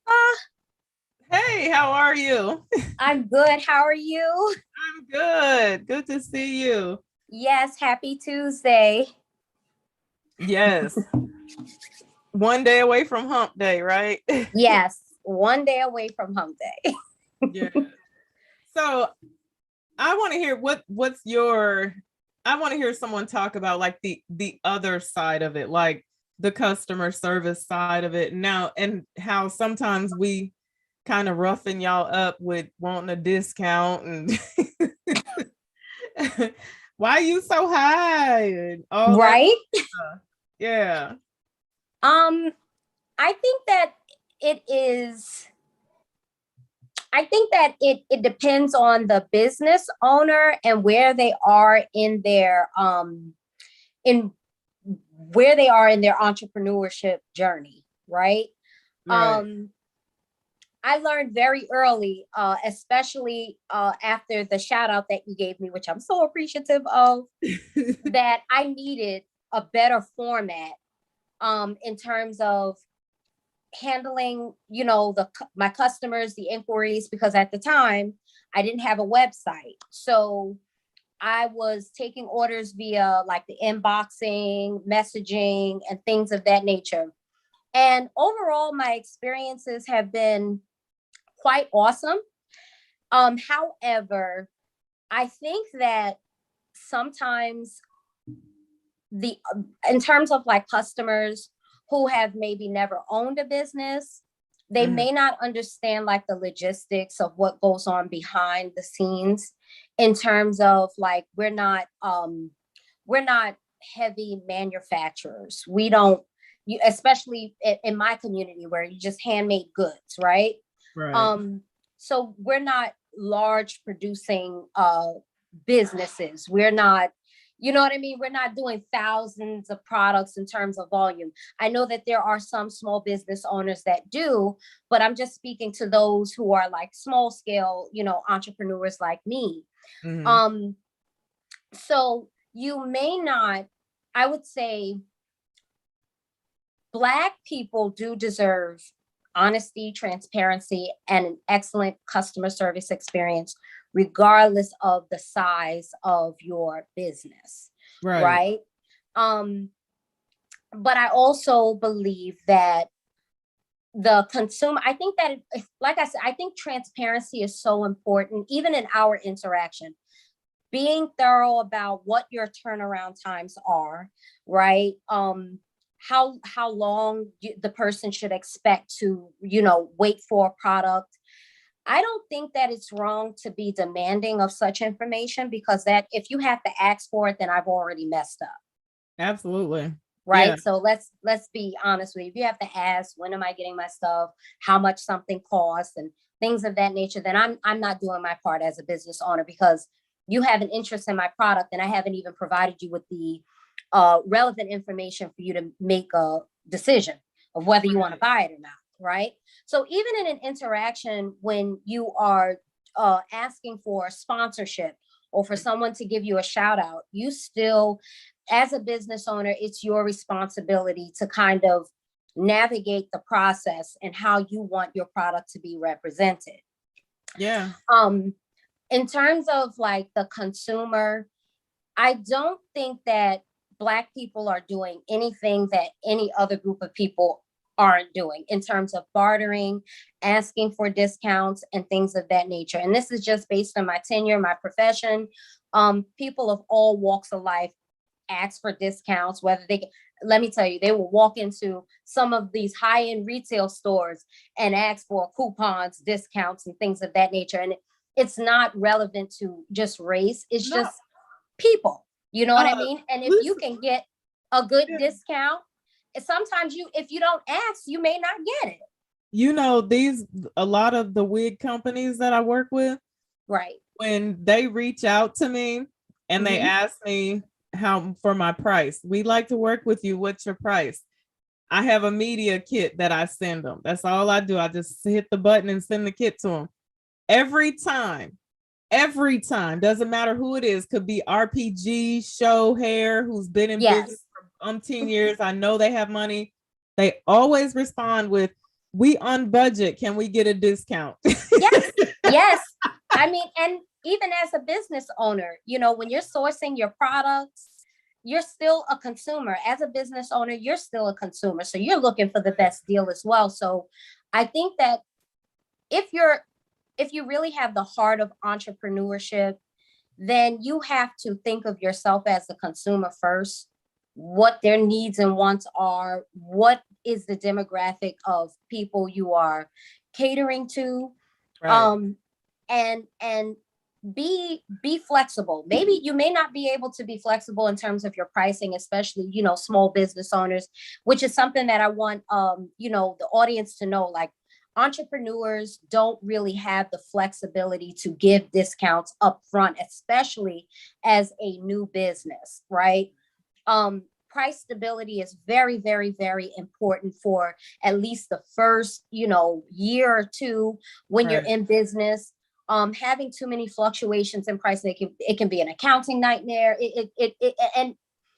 Hi. Hey, how are you? I'm good. How are you? I'm good. Good to see you. Yes, happy Tuesday. Yes. One day away from hump day, right? Yes, one day away from hump day. Yeah. So I want to hear what's your, I want to hear someone talk about like the other side of it, like the customer service side of it now, and how sometimes we kind of roughing y'all up with wanting a discount and why you so high and all that Right? stuff. Yeah. Um, I think that it is, I think that it depends on the business owner and where they are in where they are in their entrepreneurship journey, right? Right. I learned very early, especially after the shout out that you gave me, which I'm so appreciative of, that I needed a better format in terms of handling, you know, my customers, the inquiries, because at the time I didn't have a website. So I was taking orders via like the inboxing, messaging, and things of that nature. And overall, my experiences have been quite awesome. However, I think that sometimes the in terms of like customers who have maybe never owned a business, they Mhm. may not understand like the logistics of what goes on behind the scenes in terms of like we're not heavy manufacturers. We don't you especially in my community where you just handmade goods, right? Right. Um, so we're not large producing businesses. We're not, you know what I mean? We're not doing thousands of products in terms of volume. I know that there are some small business owners that do, but I'm just speaking to those who are like small scale, you know, entrepreneurs like me. Mhm. Um, so you may not, I would say Black people do deserve honesty, transparency, and an excellent customer service experience, regardless of the size of your business, Right. right? Um, but I also believe that the consumer, I think that, like I said, I think transparency is so important, even in our interaction. Being thorough about what your turnaround times are, right? How long the person should expect to, you know, wait for a product. I don't think that it's wrong to be demanding of such information, because that if you have to ask for it, then I've already messed up. Absolutely. Yeah. Right. So let's be honest with you. If you have to ask, when am I getting my stuff, how much something costs, and things of that nature, then I'm not doing my part as a business owner, because you have an interest in my product and I haven't even provided you with the relevant information for you to make a decision of whether you want to buy it or not. Right. So even in an interaction, when you are asking for sponsorship or for someone to give you a shout out, you still, as a business owner, it's your responsibility to kind of navigate the process and how you want your product to be represented. Yeah. Um, in terms of like the consumer, I don't think that Black people are doing anything that any other group of people aren't doing in terms of bartering, asking for discounts, and things of that nature. And this is just based on my tenure, my profession. People of all walks of life ask for discounts, whether they can. Let me tell you, they will walk into some of these high-end retail stores and ask for coupons, discounts, and things of that nature. And it's not relevant to just race. It's No. just people. You know what I Uh, mean? And if you listen. can get a good Yeah. discount, sometimes if you don't ask, you may not get it. You know, a lot of the wig companies that I work with, Right. when they reach out to me and they Mhm. ask me how for my price, we like to work with you. What's your price? I have a media kit that I send them. That's all I do. I just hit the button and send the kit to them. Every time, doesn't matter who it is, could be RPG, show hair, who's been in business Yes. for 10 years. I know they have money. They always respond with, we on budget. Can we get a discount? Yes. Yes. I mean, and even as a business owner, you know, when you're sourcing your products, you're still a consumer. As a business owner, you're still a consumer. So you're looking for the best deal as well. So I think that if if you really have the heart of entrepreneurship, then you have to think of yourself as a consumer first, what their needs and wants are, what is the demographic of people you are catering to. Right. And be flexible. Maybe you may not be able to be flexible in terms of your pricing, especially, small business owners, which is something that I want, the audience to know. Like, entrepreneurs don't really have the flexibility to give discounts up front, especially as a new business, right? Price stability is very, very, very important for at least the first, year or two when you're Right. in business. Having too many fluctuations in pricing, it can be an accounting nightmare. And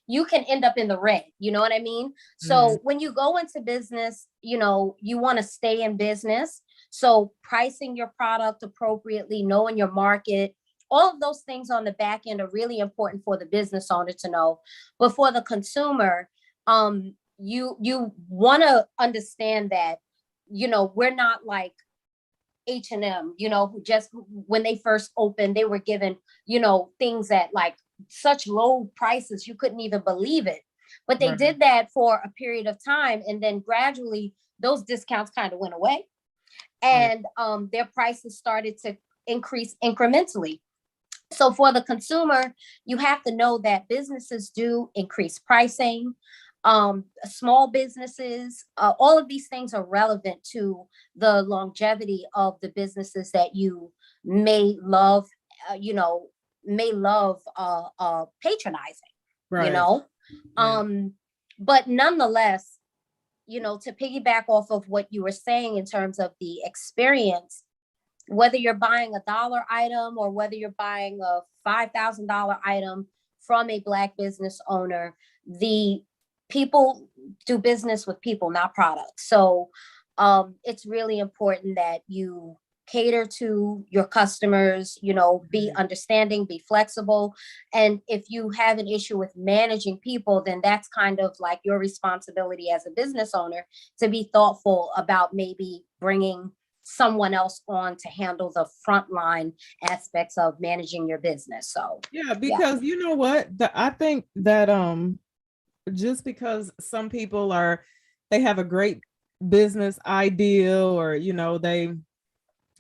you can end up in the red. You know what I mean? Mhm. So when you go into business, you want to stay in business. So pricing your product appropriately, knowing your market, all of those things on the back end are really important for the business owner to know. But for the consumer, you want to understand that, we're not like H&M, who just when they first opened, they were given, things at like such low prices, you couldn't even believe it. But they Right. did that for a period of time, and then gradually those discounts kind of went away, Yeah. and their prices started to increase incrementally. So for the consumer, you have to know that businesses do increase pricing. Small businesses, all of these things are relevant to the longevity of the businesses that you may love, uh, you know, may love patronizing, you Right. know. Yeah. But nonetheless, to piggyback off of what you were saying in terms of the experience, whether you're buying a dollar item or whether you're buying a $5,000 item from a Black business owner, the people do business with people, not products. So it's really important that you cater to your customers, be Mhm. understanding, be flexible. And if you have an issue with managing people, then that's kind of like your responsibility as a business owner to be thoughtful about maybe bringing someone else on to handle the frontline aspects of managing your business. So, Yeah, yeah. because you know what? I think that just because some people they have a great business idea, or they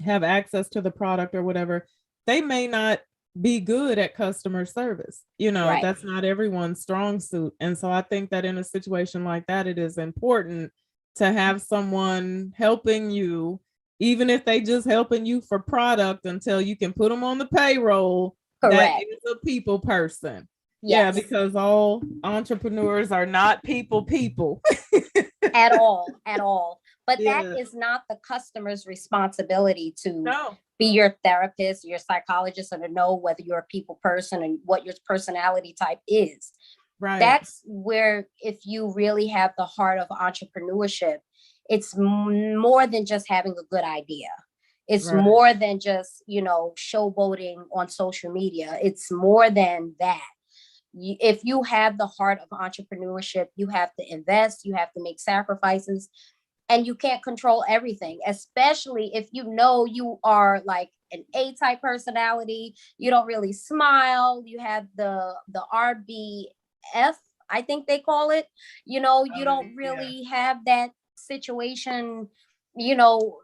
have access to the product or whatever, they may not be good at customer service. Right. That's not everyone's strong suit. And so I think that in a situation like that, it is important to have someone helping you, even if they just helping you for product until you can put them on the payroll, that Correct. is a people person. Yeah, Yes. because all entrepreneurs are not people. At all, at all. But that Yeah. is not the customer's responsibility to No. be your therapist, your psychologist, or to know whether you're a people person and what your personality type is. Right. That's where, if you really have the heart of entrepreneurship, it's more than just having a good idea. It's Right. more than just, showboating on social media. It's more than that. If you have the heart of entrepreneurship, you have to invest, you have to make sacrifices, and you can't control everything, especially if you are like an A-type personality. You don't really smile. You have the RBF, I think they call it. You Oh, don't yeah. really have that situation, you know,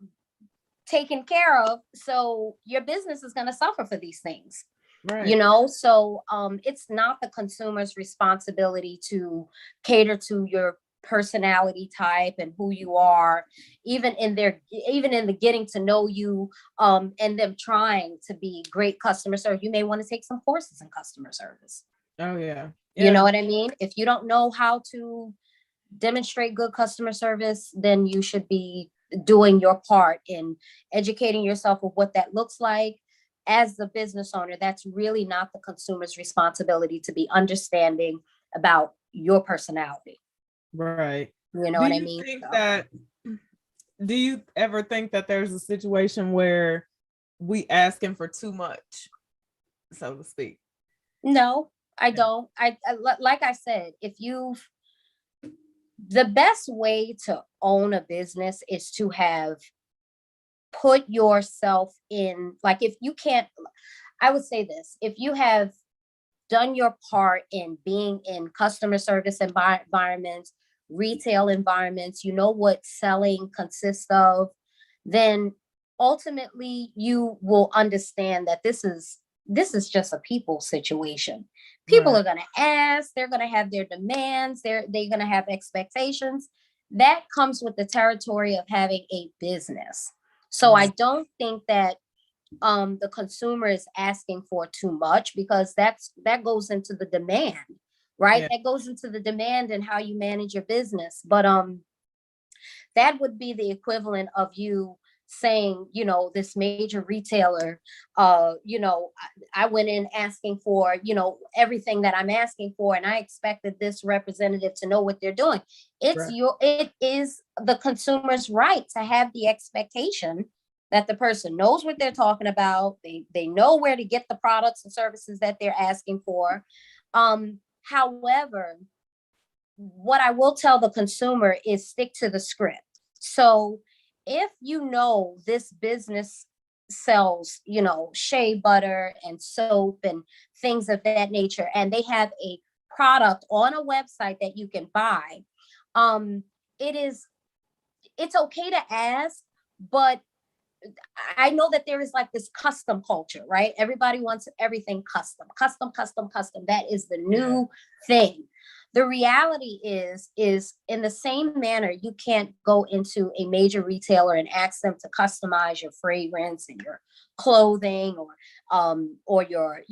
taken care of. So your business is going to suffer for these things. Right. So it's not the consumer's responsibility to cater to your personality type and who you are, even in the getting to know you, and them trying to be great customer service. You may want to take some courses in customer service. Oh, yeah. You know Yeah. what I mean? If you don't know how to demonstrate good customer service, then you should be doing your part in educating yourself of what that looks like. As the business owner, that's really not the consumer's responsibility to be understanding about your personality. Right. You know Do what I you mean? think So, that, do you ever think that there's a situation where we asking for too much, so to speak? no, I Yeah. don't. Like I said, the best way to own a business is to have put yourself in, like, if you can't, I would say this, if you have done your part in being in customer service environments, retail environments, you know what selling consists of, then ultimately you will understand that this is just a people situation. People Right. are going to ask, they're going to have their demands, they're going to have expectations. That comes with the territory of having a business. So I Right. don't think that the consumer is asking for too much, because that goes into the demand, right? Yeah. That goes into the demand and how you manage your business. But that would be the equivalent of you saying, this major retailer, I went in asking for, everything that I'm asking for, and I expected this representative to know what they're doing. Right. It is the consumer's right to have the expectation that the person knows what they're talking about. They know where to get the products and services that they're asking for. However, what I will tell the consumer is stick to the script. So if this business sells, shea butter and soap and things of that nature, and they have a product on a website that you can buy, um, it's okay to ask, but I know that there is like this custom culture, right? Everybody wants everything custom, custom, custom, custom. That is the new thing. The reality is in the same manner, you can't go into a major retailer and ask them to customize your fragrance and your clothing, or your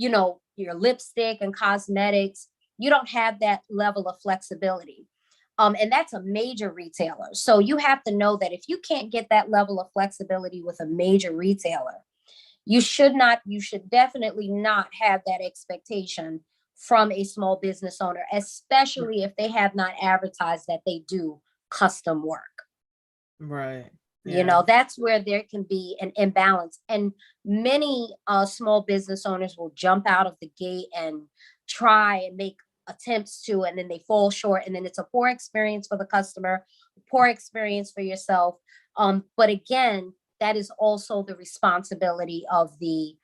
lipstick and cosmetics. You don't have that level of flexibility. And that's a major retailer. So you have to know that if you can't get that level of flexibility with a major retailer, you should definitely not have that expectation from a small business owner, especially if they have not advertised that they do custom work. Right. Yeah. That's where there can be an imbalance. And many small business owners will jump out of the gate and try and make attempts to, and then they fall short, and then it's a poor experience for the customer, poor experience for yourself. But again, that is also the responsibility of the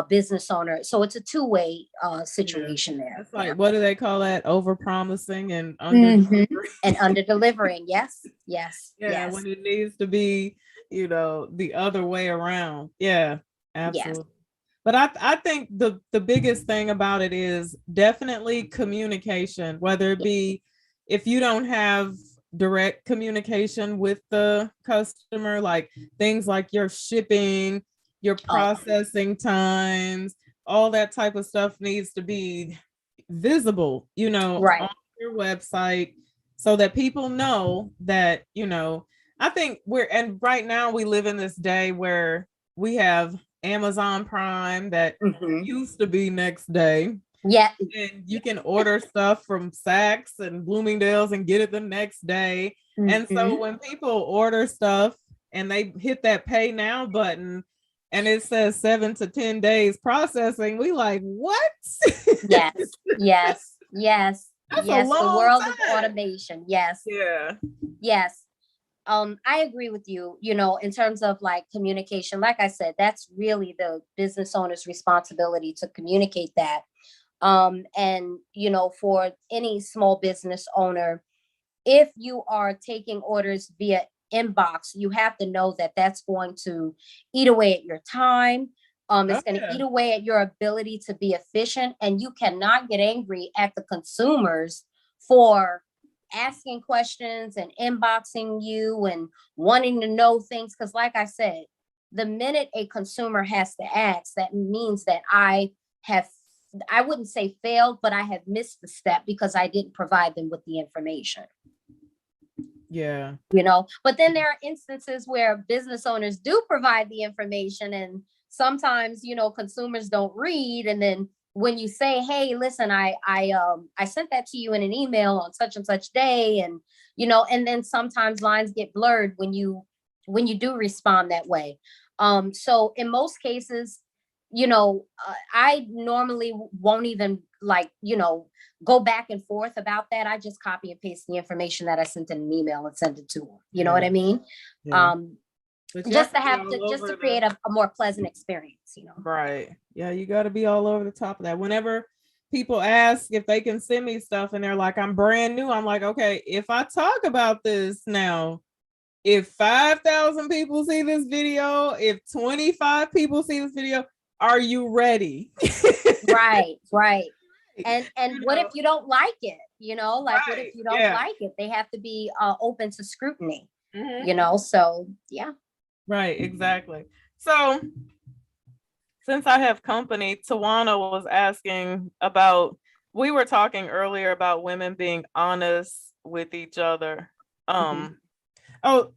business owner. So it's a two-way situation there. It's like, what do they call that? Over promising and under Mhm. delivering. And under delivering. Yes, yes, Yeah, yes, when it needs to be, the other way around. Yeah, yes. absolutely. But I think the biggest thing about it is definitely communication, whether it be if you don't have direct communication with the customer, like things like your shipping, your processing times, all that type of stuff needs to be visible, Right. on your website, so that people know that, I think and right now we live in this day where we have Amazon Prime that Mhm. used to be next day. Yeah. And you can order stuff from Saks and Bloomingdale's and get it the next day. And so Mhm. when people order stuff and they hit that pay now button and it says 7 to 10 days processing, we like, what? Yes, yes, yes, That's a yes. The long world of time. automation. Yes, Yeah. yes. I agree with you, in terms of like communication. Like I said, that's really the business owner's responsibility to communicate that. And for any small business owner, if you are taking orders via inbox, you have to know that that's going to eat away at your time. Oh, It's going to yeah. eat away at your ability to be efficient, and you cannot get angry at the consumers for asking questions and inboxing you and wanting to know things. Because, like I said, the minute a consumer has to ask, that means that I wouldn't say failed, but I have missed the step because I didn't provide them with the information. Yeah. But then there are instances where business owners do provide the information, and sometimes consumers don't read, and then when you say, hey, listen, I sent that to you in an email on such and such day, and and then sometimes lines get blurred when you do respond that way. So in most cases, I normally won't even go back and forth about that. I just copy and paste the information that I sent in an email and send it to them. You know what I mean? Yeah. Just to create a more pleasant experience, Right. Yeah, you got to be all over the top of that. Whenever people ask if they can send me stuff and they're like, I'm brand new, I'm like, okay, if I talk about this now, if 5,000 people see this video, if 25 people see this video, are you ready? Right. And You what know? if you don't like it? Like what Right. if you don't Yeah. like it? They have to be open to scrutiny, Mhm. so yeah. Right, exactly. So since I have company, Tawana was asking about, we were talking earlier about women being honest with each other. Mhm. Oh,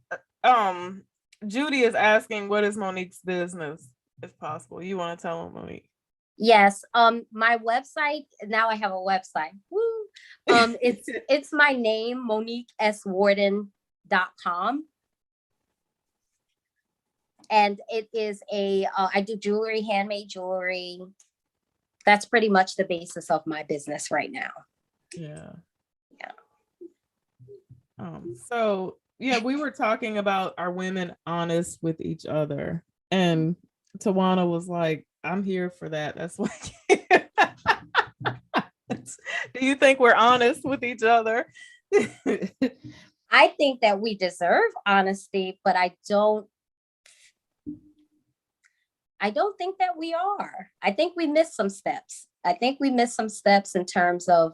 Judy is asking, what is Monique's business, if possible? You want to tell them, Monique? Yes. My website, now I have a website. Woo. It's my name, MoniqueSWarden.com. And it is I do jewelry, handmade jewelry. That's pretty much the basis of my business right now. Yeah. Yeah. So yeah, we were talking about, are women honest with each other? And Tawana was like, I'm here for that. That's why. Do you think we're honest with each other? I think that we deserve honesty, but I don't think that we are. I think we missed some steps. In terms of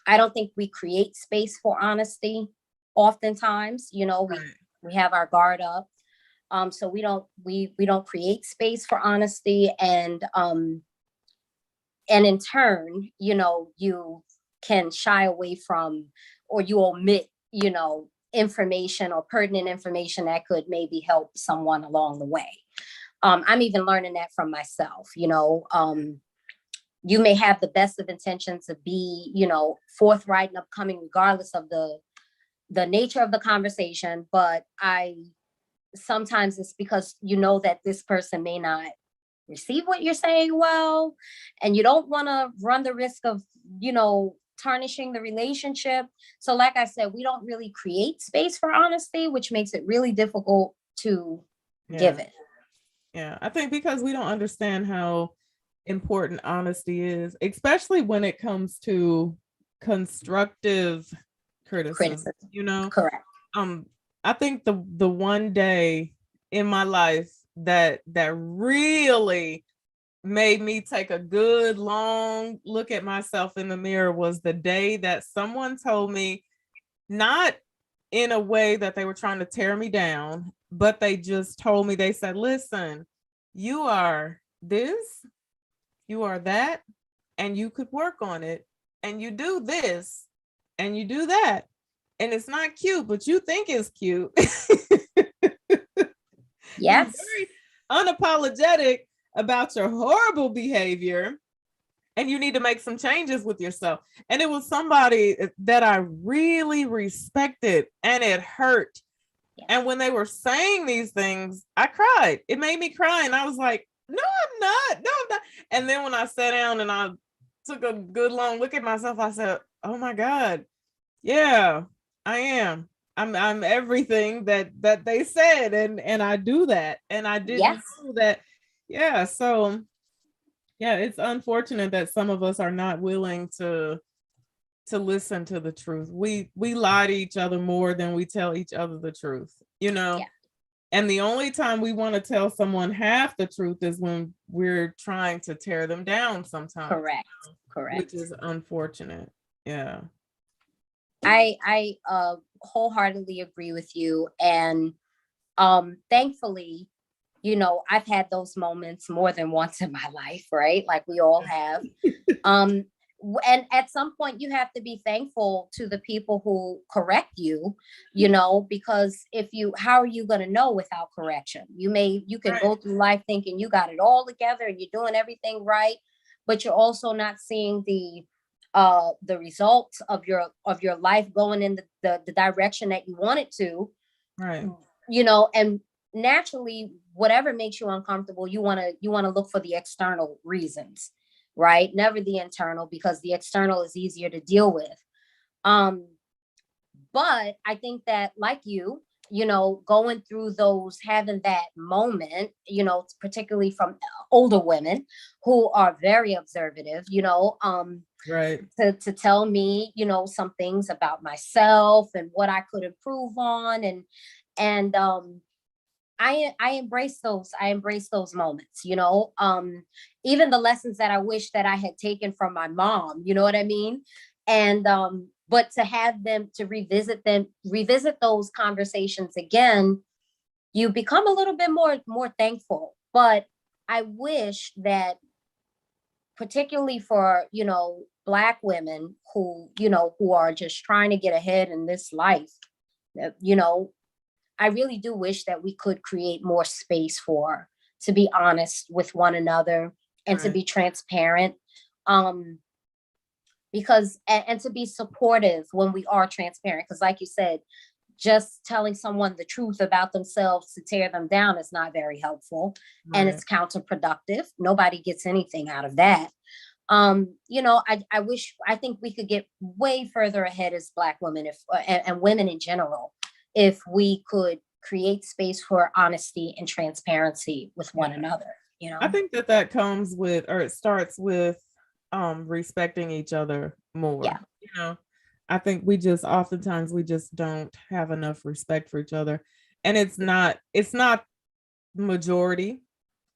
I don't think we create space for honesty oftentimes. Right. We have our guard up. So we don't create space for honesty, and in turn, you can shy away from, or you omit, information or pertinent information that could maybe help someone along the way. I'm even learning that from myself. You may have the best of intentions to be, forthright and upcoming, regardless of the nature of the conversation, but sometimes it's because that this person may not receive what you're saying well, and you don't want to run the risk of tarnishing the relationship. So like I said, we don't really create space for honesty, which makes it really difficult to give it. Yeah, I think because we don't understand how important honesty is, especially when it comes to constructive criticism. Correct. I think the one day in my life that really made me take a good long look at myself in the mirror was the day that someone told me, not in a way that they were trying to tear me down, but they just told me, they said, listen, you are this, you are that, and you could work on it, and you do this, and you do that. And it's not cute, but you think it's cute. Yes. You're very unapologetic about your horrible behavior, and you need to make some changes with yourself. And it was somebody that I really respected, and it hurt. Yes. And when they were saying these things, I cried. It made me cry. And I was like, no, I'm not. No, I'm not. And then when I sat down and I took a good long look at myself, I said, oh my God, yeah, I am. I'm everything that they said, and I do that, and I didn't know that. Yeah, so yeah, it's unfortunate that some of us are not willing to listen to the truth. We lie to each other more than we tell each other the truth, Yeah. And the only time we want to tell someone half the truth is when we're trying to tear them down sometimes. Correct. Which is unfortunate. Yeah. I wholeheartedly agree with you. And thankfully, I've had those moments more than once in my life, right? Like we all have. And at some point you have to be thankful to the people who correct you, because how are you going to know without correction? You can go through life thinking you got it all together and you're doing everything right, but you're also not seeing the results of your life going in the direction that you want it to. Right. And naturally, whatever makes you uncomfortable, you want to look for the external reasons, right? Never the internal, because the external is easier to deal with. But I think that, like going through those, having that moment, particularly from older women who are very observative, Right. to tell me, some things about myself and what I could improve on. And I embrace those. I embrace those moments, even the lessons that I wish that I had taken from my mom, you know what I mean? And but to have them to revisit those conversations again, you become a little bit more thankful. But I wish that, particularly for, Black women who are just trying to get ahead in this life, you know, I really do wish that we could create more space to be honest with one another and to Right. be transparent. Because and to be supportive when we are transparent. Because like you said, just telling someone the truth about themselves to tear them down is not very helpful, and Right. it's counterproductive. Nobody gets anything out of that. I think we could get way further ahead as Black women, and women in general, if we could create space for honesty and transparency with one another. I think that comes with, or it starts with, respecting each other more. Yeah. I think oftentimes we just don't have enough respect for each other. And it's not majority,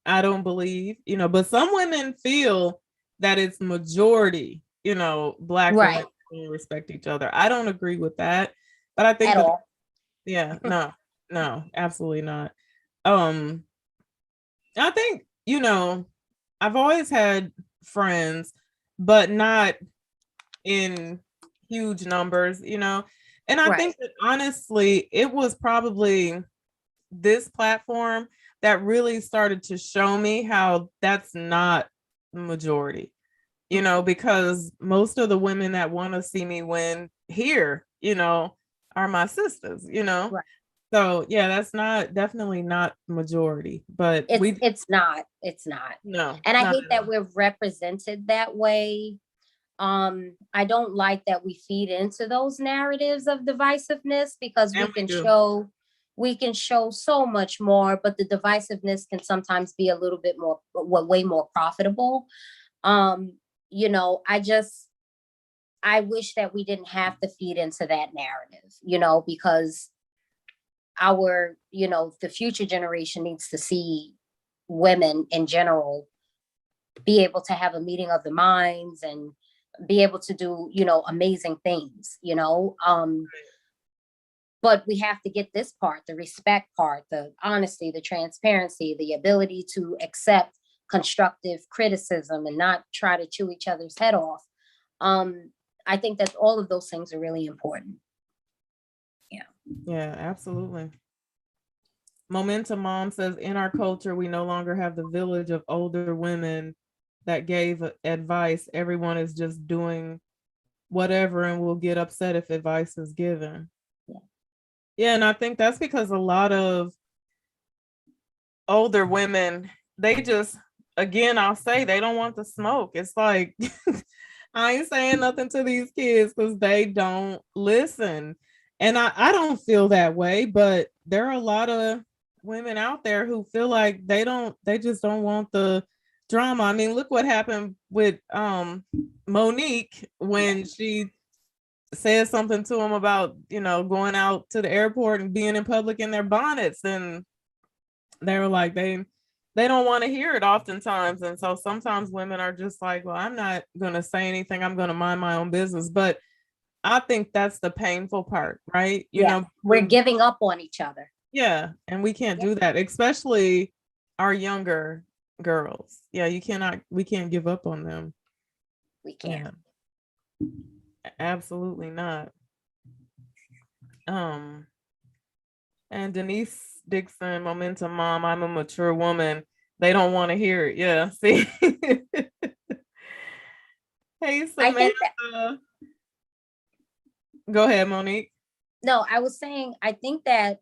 I don't believe, but some women feel that it's majority, Black women Right. don't respect each other. I don't agree with that. But I think At that, all. yeah, no, absolutely not. Um, I think, I've always had friends, but not in huge numbers, And I Right. think that honestly, it was probably this platform that really started to show me how that's not majority, because most of the women that want to see me win here, are my sisters. Right. So yeah, that's definitely not majority, but It's not. no, And I not hate at that all. we're represented that way. I don't like that we feed into those narratives of divisiveness, because And we we can do. show so much more, but the divisiveness can sometimes be a little bit more, way more profitable. I wish that we didn't have to feed into that narrative, because the future generation needs to see women in general be able to have a meeting of the minds and be able to do, amazing things, but we have to get this part, the respect part, the honesty, the transparency, the ability to accept constructive criticism and not try to chew each other's head off. I think that all of those things are really important. Yeah, absolutely. Momentum Mom says, in our culture, we no longer have the village of older women that gave advice. Everyone is just doing whatever and will get upset if advice is given. Yeah, and I think that's because a lot of older women, they just, again, I'll say, they don't want the smoke. It's like, I ain't saying nothing to these kids because they don't listen. And I don't feel that way, but there are a lot of women out there who feel like they just don't want the drama. I mean, look what happened with Monique when she said something to them about, going out to the airport and being in public in their bonnets. And they were like, they don't want to hear it oftentimes. And so sometimes women are just like, well, I'm not going to say anything. I'm going to mind my own business. But I think that's the painful part, right? We're giving up on each other. Yeah. And we can't do that, especially our younger girls. Yeah. We can't give up on them. We can't. Yeah, absolutely not. And Denise Dixon, Momentum Mom, I'm a mature woman. They don't want to hear it. Yeah. See? Hey, Samantha. Go ahead, Monique. No, I was saying, I think that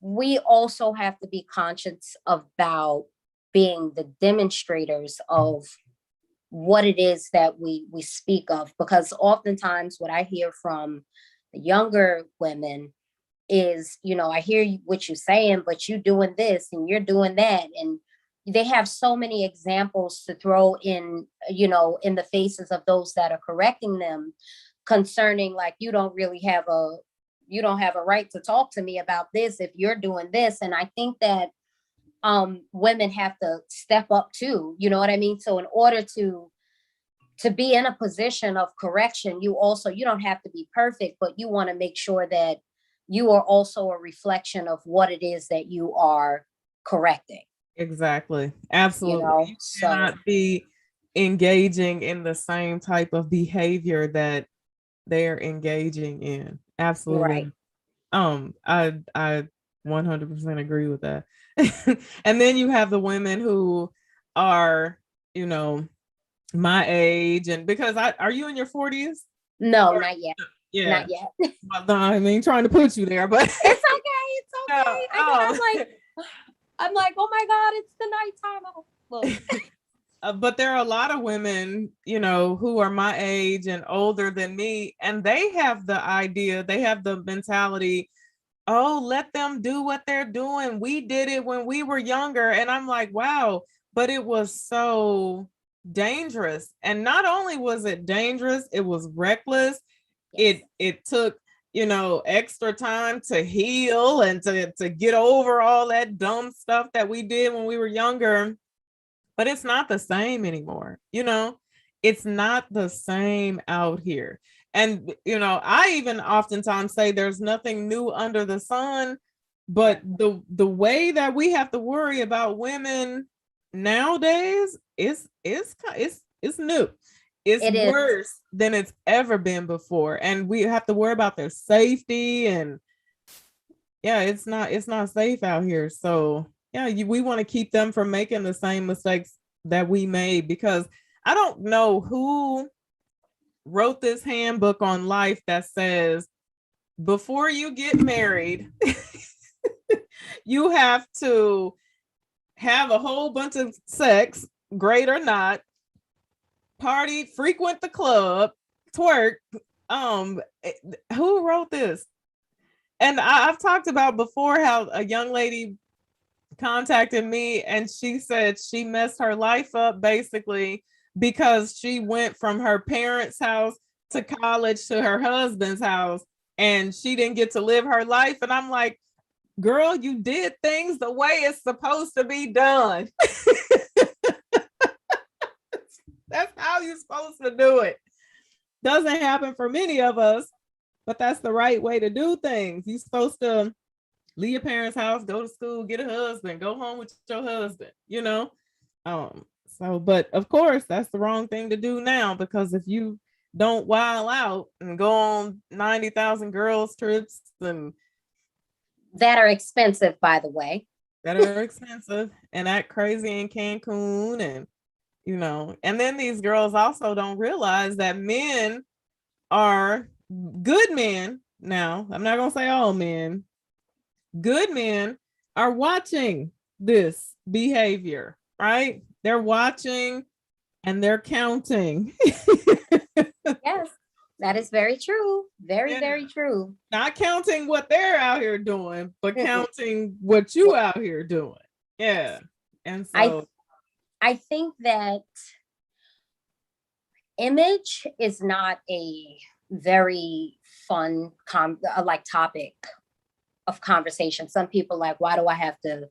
we also have to be conscious about being the demonstrators of what it is that we speak of, because oftentimes what I hear from the younger women is, I hear what you're saying, but you're doing this and you're doing that, and they have so many examples to throw in, in the faces of those that are correcting them concerning, like, you don't have a right to talk to me about this if you're doing this. And I think that women have to step up too, you know what I mean? So in order to be in a position of correction, you don't have to be perfect, but you want to make sure that you are also a reflection of what it is that you are correcting. Exactly. Absolutely. You So cannot be engaging in the same type of behavior that they're engaging in. right. Absolutely. I 100% agree with that. And then you have the women who are, you know, my age, and because are you in your 40s? No, Or, not yet. yeah. Not yet. Well, no, I mean, trying to put you there, but It's okay. It's no, okay. I'm like, oh my God, it's the nighttime. Look. But there are a lot of women, who are my age and older than me, and they have the idea, they have the mentality, oh, let them do what they're doing. We did it when we were younger. And I'm like, wow, but it was so dangerous. And not only was it dangerous, it was reckless. Yes. It took, extra time to heal and to get over all that dumb stuff that we did when we were younger. But it's not the same anymore. It's not the same out here. And, I even oftentimes say there's nothing new under the sun, but the way that we have to worry about women nowadays is new. It's It is. worse than it's ever been before. And we have to worry about their safety, and yeah, it's not safe out here. So yeah, we want to keep them from making the same mistakes that we made, because I don't know who wrote this handbook on life that says before you get married, you have to have a whole bunch of sex, great or not, party, frequent the club, twerk. Who wrote this? And I've talked about before how a young lady contacted me and she said she messed her life up basically because she went from her parents' house to college to her husband's house, and she didn't get to live her life. And I'm like, girl, you did things the way it's supposed to be done. That's how you're supposed to do it. Doesn't happen for many of us, but that's the right way to do things. You're supposed to leave your parents' house, go to school, get a husband, go home with your husband, but of course that's the wrong thing to do now, because if you don't wild out and go on 90,000 girls trips and that are expensive, by the way, that are expensive, and act crazy in Cancun, and and then these girls also don't realize that men are good men. Now, I'm not gonna say all men. Good men are watching this behavior, right? They're watching and they're counting. yes, that is very true. Very, Yeah. very true. Not counting what they're out here doing, but counting what you out here doing. Yeah. And so I think that image is not a very fun topic of conversation. Some people like, why do I have to?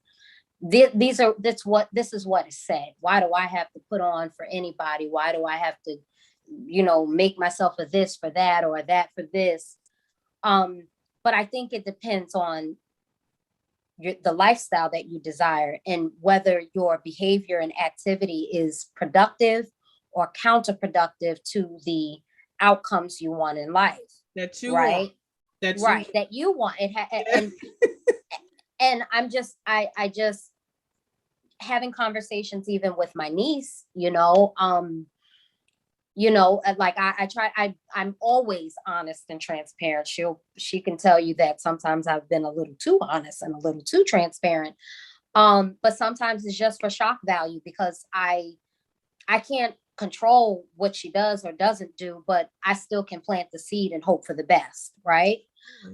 This is what is said. Why do I have to put on for anybody? Why do I have to, make myself a this for that or that for this? But I think it depends on the lifestyle that you desire and whether your behavior and activity is productive or counterproductive to the outcomes you want in life. That you right? want. That you want it. And I'm just, I just having conversations even with my niece, like I'm always honest and transparent. She can tell you that sometimes I've been a little too honest and a little too transparent. But sometimes it's just for shock value, because I can't control what she does or doesn't do, but I still can plant the seed and hope for the best. Right.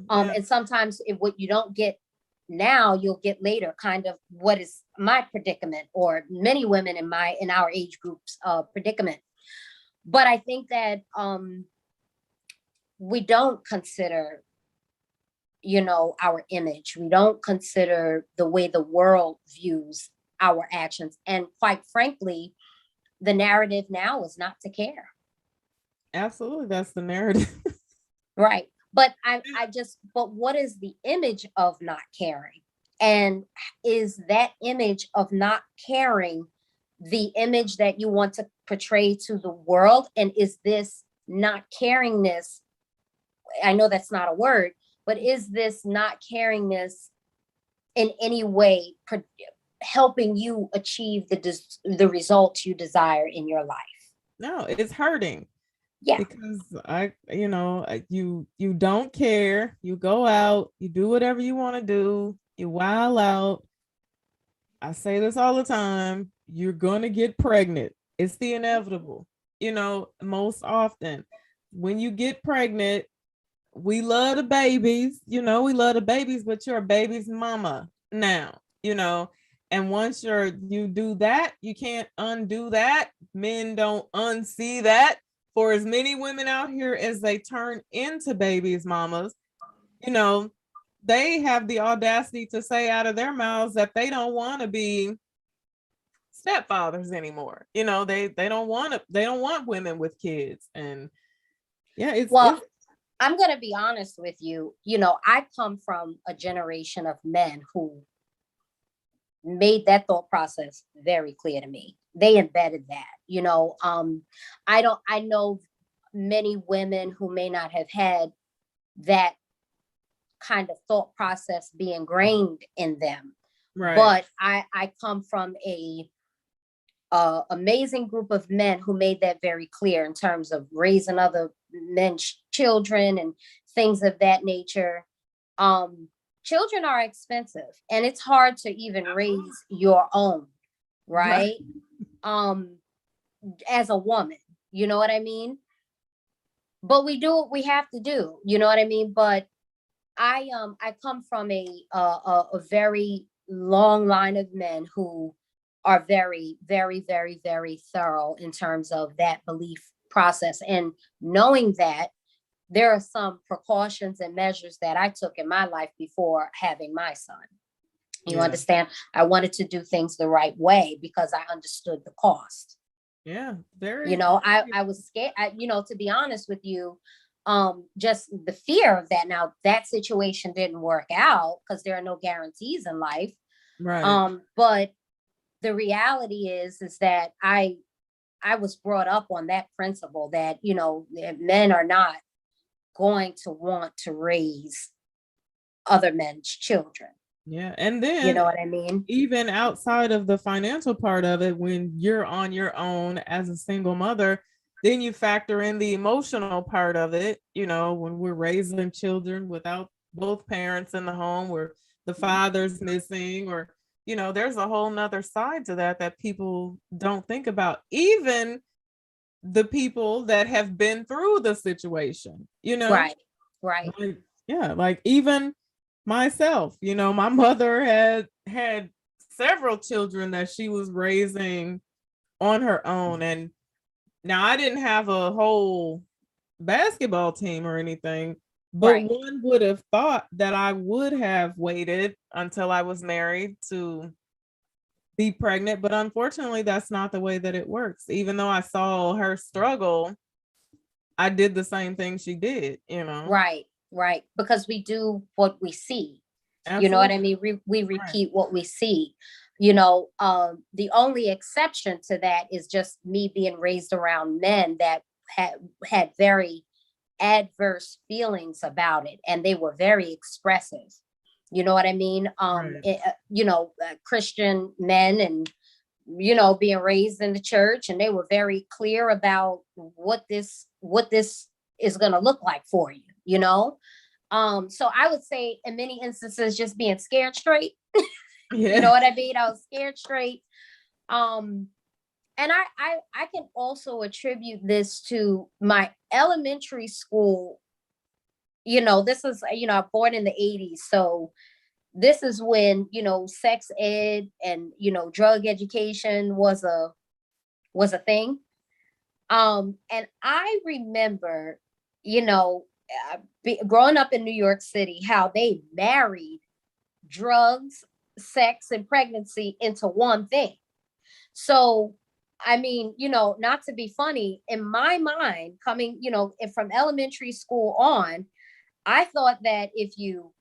Yeah. And sometimes what you don't get now you'll get later kind of what is my predicament, or many women in our age groups predicament. But I think that we don't consider, our image. We don't consider the way the world views our actions. And quite frankly, the narrative now is not to care. Absolutely. That's the narrative. Right. But but what is the image of not caring? And is that image of not caring the image that you want to portray to the world? And is this not caringness? I know that's not a word, but is this not caringness in any way helping you achieve the results you desire in your life? No, it's hurting. Yeah. Because you don't care. You go out, you do whatever you want to do, you wild out. I say this all the time. You're going to get pregnant. It's the inevitable. Most often when you get pregnant, we love the babies, we love the babies, but you're a baby's mama now, and once you do that, you can't undo that. Men don't unsee that. For as many women out here as they turn into babies mamas, they have the audacity to say out of their mouths that they don't want to be stepfathers anymore. They don't want women with kids. And yeah, it's I'm going to be honest with you. I come from a generation of men who made that thought process very clear to me. They embedded that, I know many women who may not have had that kind of thought process be ingrained in them. Right. But I come from a amazing group of men who made that very clear in terms of raising other men's children and things of that nature. Children are expensive, and it's hard to even raise your own, right? As a woman, you know what I mean? But we do what we have to do, you know what I mean? But I come from a very long line of men who are very, very, very, very thorough in terms of that belief process. And knowing that there are some precautions and measures that I took in my life before having my son. You understand? I wanted to do things the right way because I understood the cost. Yeah, very. I was scared, to be honest with you, just the fear of that. Now, that situation didn't work out because there are no guarantees in life. Right. But the reality is that I was brought up on that principle that, men are not going to want to raise other men's children. Yeah. And then, you know what I mean? Even outside of the financial part of it, when you're on your own as a single mother, then you factor in the emotional part of it, when we're raising children without both parents in the home, where the father's missing, or, there's a whole nother side to that people don't think about. Even the people that have been through the situation, Right. Like even myself, my mother had several children that she was raising on her own. And now I didn't have a whole basketball team or anything, but one would have thought that I would have waited until I was married to be pregnant. But unfortunately, that's not the way that it works. Even though I saw her struggle, I did the same thing she did, Right. Because we do what we see. Absolutely. You know what I mean? We repeat what we see. The only exception to that is just me being raised around men that had very adverse feelings about it, and they were very expressive. You know what I mean? Christian men, and being raised in the church, and they were very clear about what this is going to look like for you. So I would say in many instances, just being scared straight. Yeah. You know what I mean? I was scared straight. And I can also attribute this to my elementary school. This is, I'm born in the 80s. So this is when, you know, sex ed and, you know, drug education was a thing. And I remember, you know, growing up in New York City, how they married drugs, sex, and pregnancy into one thing. So, I mean, you know, not to be funny, in my mind, coming, you know, from elementary school on, I thought that if you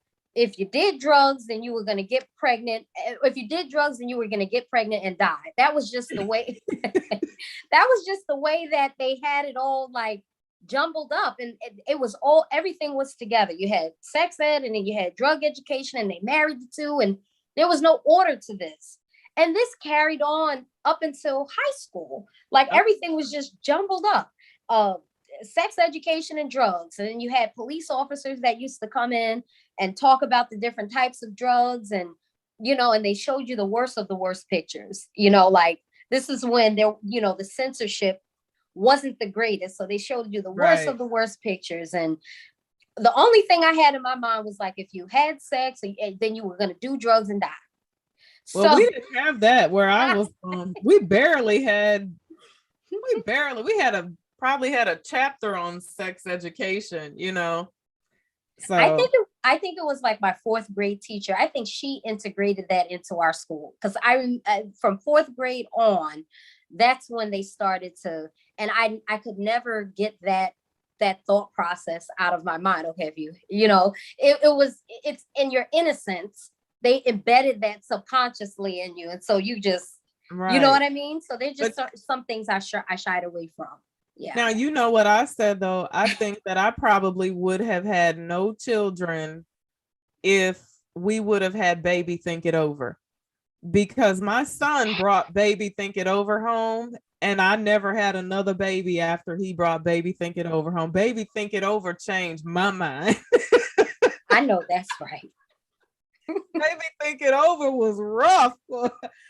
did drugs, then you were going to get pregnant. If you did drugs, then you were going to get pregnant and die. That was just the way. That was just the way that they had it all like jumbled up, and it was all, everything was together. You had sex ed, and then you had drug education, and they married the two, and there was no order to this. And this carried on up until high school. Like everything was just jumbled up. Sex education and drugs. And then you had police officers that used to come in and talk about the different types of drugs, and, you know, and they showed you the worst of the worst pictures, you know, like this is when there, you know, the censorship wasn't the greatest. So they showed you the worst of the worst pictures. And the only thing I had in my mind was like, if you had sex, then you were going to do drugs and die. Well, we didn't have that where I was we probably had a chapter on sex education, you know. So I think it was like my fourth grade teacher. I think she integrated that into our school, because from fourth grade on, that's when they started to, and I could never get that thought process out of my mind. Okay, if you know, it's in your innocence, they embedded that subconsciously in you, and so you just, you know what I mean. So there's just some things I shied away from. Yeah. Now, you know what I said, though, I think that I probably would have had no children if we would have had Baby Think It Over, because my son brought Baby Think It Over home, and I never had another baby after he brought Baby Think It Over home. Baby Think It Over changed my mind. I know that's right. Baby Think It Over was rough.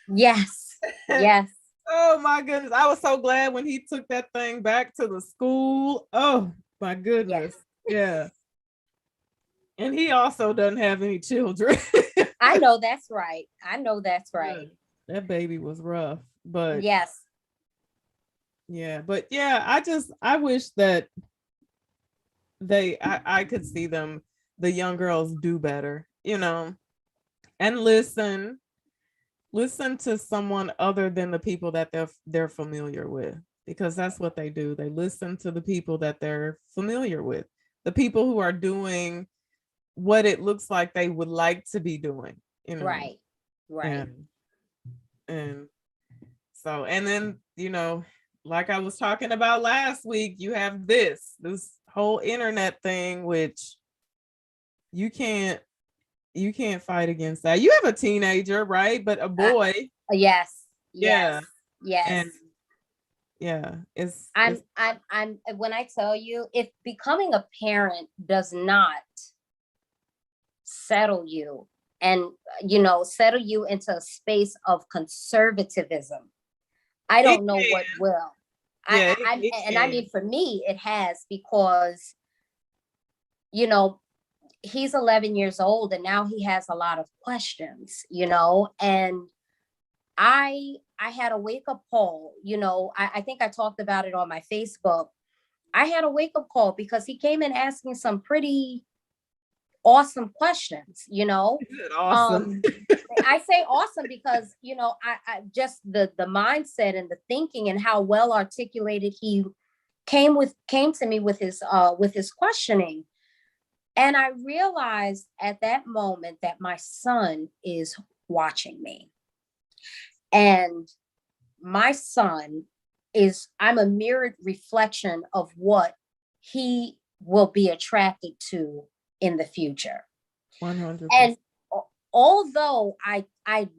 Yes. Yes. Oh my goodness. I was so glad when he took that thing back to the school. Oh my goodness. Yes. Yeah. And he also doesn't have any children. I know that's right. I know that's right. Yeah, that baby was rough, but yes. Yeah, but yeah, I wish that I could see them, the young girls, do better, you know, and listen to someone other than the people that they're familiar with, because that's what they do. They listen to the people that they're familiar with, the people who are doing what it looks like they would like to be doing, you know. Right. And so, and then, you know, like I was talking about last week, you have this whole internet thing, which you can't fight against that. You have a teenager, right? But a boy. Yes. Yeah. Yes. And yeah, I'm when I tell you, if becoming a parent does not settle you and, you know, settle you into a space of conservatism, I don't know what will. Yeah, I mean, for me, it has, because, you know, he's 11 years old and now he has a lot of questions, you know, and I had a wake up call, you know, I think I talked about it on my Facebook. I had a wake up call because he came in asking some pretty awesome questions, you know. Awesome. I say awesome because, you know, I just the mindset and the thinking and how well articulated he came to me with his questioning. And I realized at that moment that my son is watching me. And my son I'm a mirrored reflection of what he will be attracted to in the future. 100%. And although I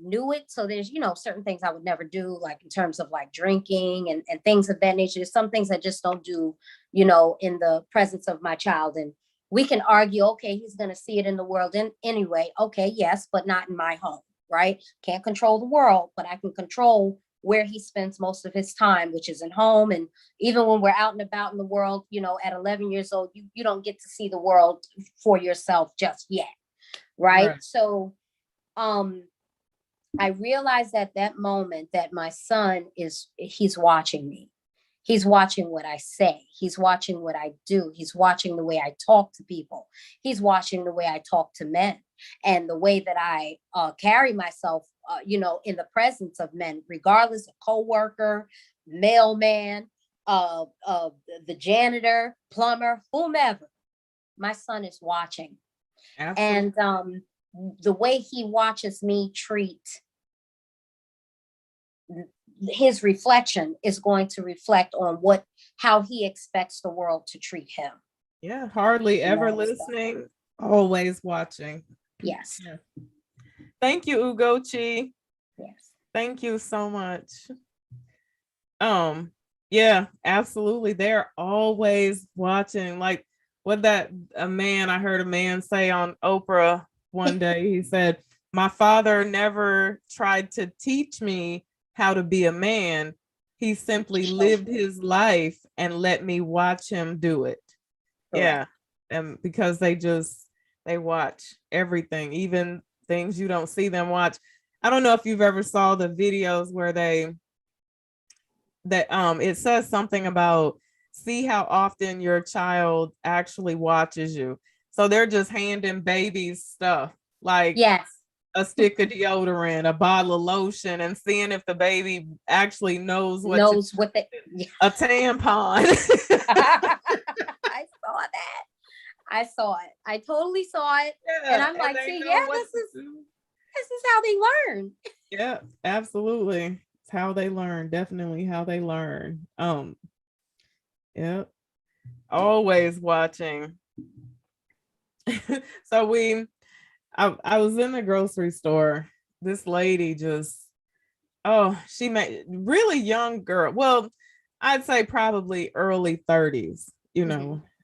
knew it, so there's, you know, certain things I would never do, like in terms of like drinking and things of that nature. There's some things I just don't do, you know, in the presence of my child. And we can argue, okay, he's going to see it in the world anyway. Okay, yes, but not in my home, right? Can't control the world, but I can control where he spends most of his time, which is in home. And even when we're out and about in the world, you know, at 11 years old, you don't get to see the world for yourself just yet. Right. So I realized at that moment that my son he's watching me. He's watching what I say. He's watching what I do. He's watching the way I talk to people. He's watching the way I talk to men and the way that I carry myself, in the presence of men, regardless of coworker, mailman, the janitor, plumber, whomever. My son is watching. Absolutely. And the way he watches me treat his reflection is going to reflect on how he expects the world to treat him. Yeah, hardly ever listening, always watching. Yes. Yeah. Thank you, Ugochi. Yes. Thank you so much. Yeah, absolutely. They're always watching. Like I heard a man say on Oprah one day, he said, "My father never tried to teach me how to be a man. He simply lived his life and let me watch him do it." Correct. Yeah. And because they watch everything, even things you don't see them watch. I don't know if you've ever saw the videos where it says something about see how often your child actually watches you. So they're just handing babies stuff like yes, a stick of deodorant, a bottle of lotion, and seeing if the baby actually knows what a tampon. I saw it. I totally saw it. Yeah, and I'm like, see, this is how they learn. Yeah, absolutely. It's how they learn. Definitely how they learn. Yep. Always watching. So I was in the grocery store. This lady she made really young girl. Well, I'd say probably early 30s,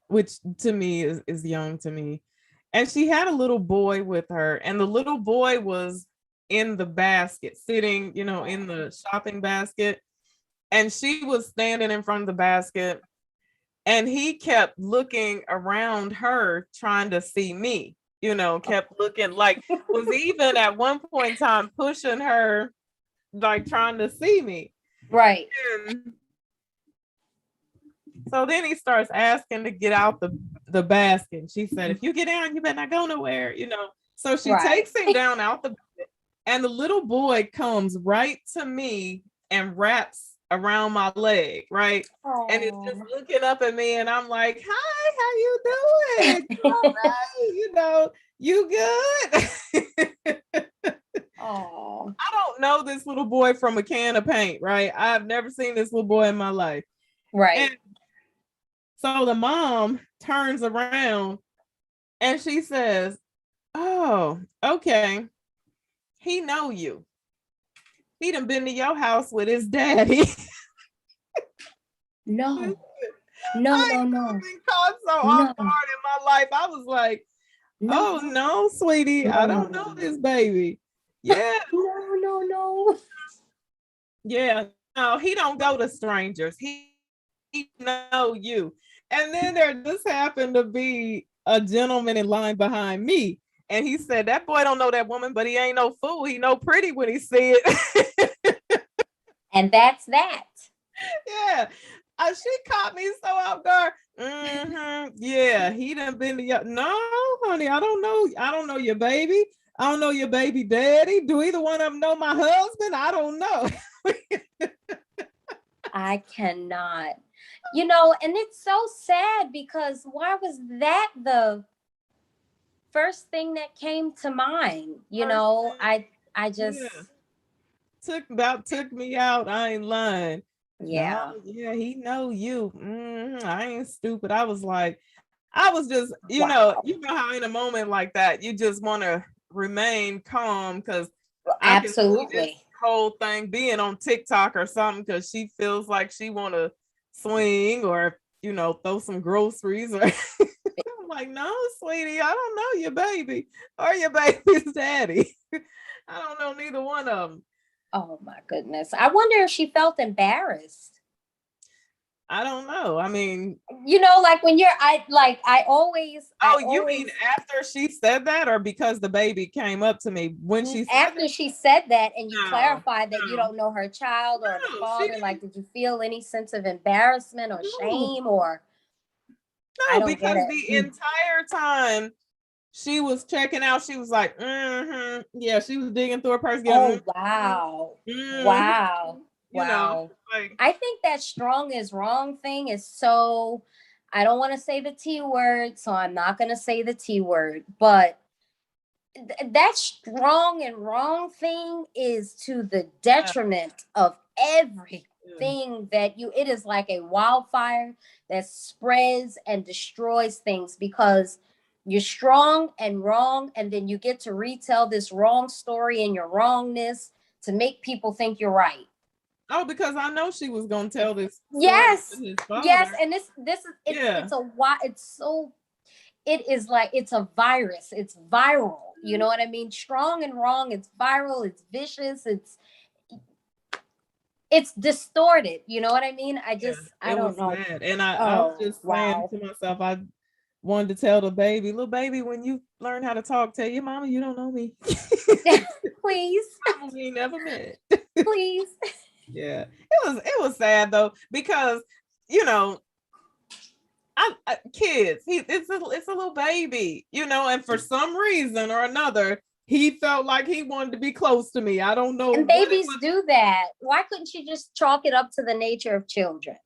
which to me is young to me. And she had a little boy with her, and the little boy was in the basket, sitting, in the shopping basket. And she was standing in front of the basket, and he kept looking around her trying to see me, kept looking, like was even at one point in time pushing her, like trying to see me. Right. And so then he starts asking to get out the basket. She said, "If you get down, you better not go nowhere," So she takes him down out the basket, and the little boy comes right to me and wraps around my leg, right? Aww. And it's just looking up at me, and I'm like, "Hi, how you doing? All right, you good?" Oh, I don't know this little boy from a can of paint, right? I've never seen this little boy in my life. Right. And so the mom turns around and she says, "Oh, okay. He know you. He done been to your house with his daddy." No. Been caught so off guard in my life. I was like, "Oh no, sweetie, I don't know this baby." Yeah. No. Yeah. No, he don't go to strangers. He know you. And then there just happened to be a gentleman in line behind me. And he said, "That boy don't know that woman, but he ain't no fool. He know pretty when he see it." And that's that. Yeah. She caught me so off guard. Mm-hmm. Yeah, he done been to your. No, honey, I don't know your baby. I don't know your baby daddy. Do either one of them know my husband? I don't know. I cannot. And it's so sad because why was that the first thing that came to mind? I just took me out. I ain't lying. Yeah. No, yeah, he know you. I ain't stupid. I was just, you know how in a moment like that, you just want to remain calm because absolutely whole thing being on TikTok or something because she feels like she want to swing or throw some groceries or I'm like, "No, sweetie, I don't know your baby or your baby's daddy. I don't know neither one of them." Oh my goodness. I wonder if she felt embarrassed. I don't know. I mean, You know, like when you're, I always, oh, you mean after she said that, or because the baby came up to me when she said after it? she said that and you No, clarified that you no, don't know her child or the no, she father, like, didn't. did you feel any sense of embarrassment or No, shame, or I no, don't get because it. the entire time she was checking out, she was like, mm-hmm. Yeah, she was digging through her purse, getting, Oh, wow. mm-hmm. Wow. You know, Wow. like, I think that strong is wrong thing is so, I don't want to say the T word, so I'm not going to say the T word, but that strong and wrong thing is to the yeah, detriment of yeah. everything that you, it is like a wildfire that spreads and destroys things because you're strong and wrong, and then you get to retell this wrong story and your wrongness to make people think you're right. Oh, because I know she was gonna tell this story to Yes, his yes, father. and this is Yeah, it's a why it's so, it is like it's a virus. It's viral. You know what I mean? Strong and wrong. It's viral. It's vicious. It's distorted. You know what I mean? yeah, I it don't was know. bad. And I was Oh just saying wow. to myself, I wanted to tell the baby, little baby, when you learn how to talk, tell your mama you don't know me. Please, Mama, we ain't never met. please. Yeah, it was sad though, because you know, kids, it's a little baby, and for some reason or another, he felt like he wanted to be close to me. I don't know And what it babies was. do that. Why couldn't you just chalk it up to the nature of children?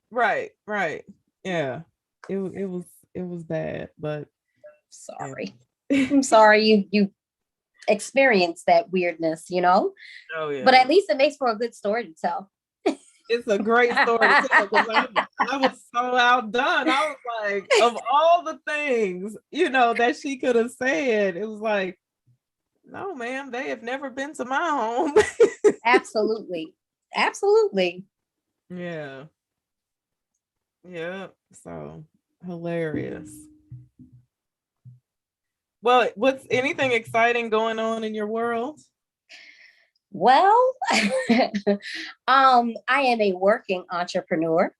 Right, right. Yeah. It was it was bad, but Sorry. yeah. I'm sorry you experienced that weirdness, you know? Oh But yeah. at least it makes for a good story to tell. It's a great story to tell because I was so outdone. I was like, of all the things, that she could have said, it was like, no, ma'am, they have never been to my home. Absolutely. Absolutely. Yeah. Yeah. So hilarious. Well, what's anything exciting going on in your world? Well, I am a working entrepreneur.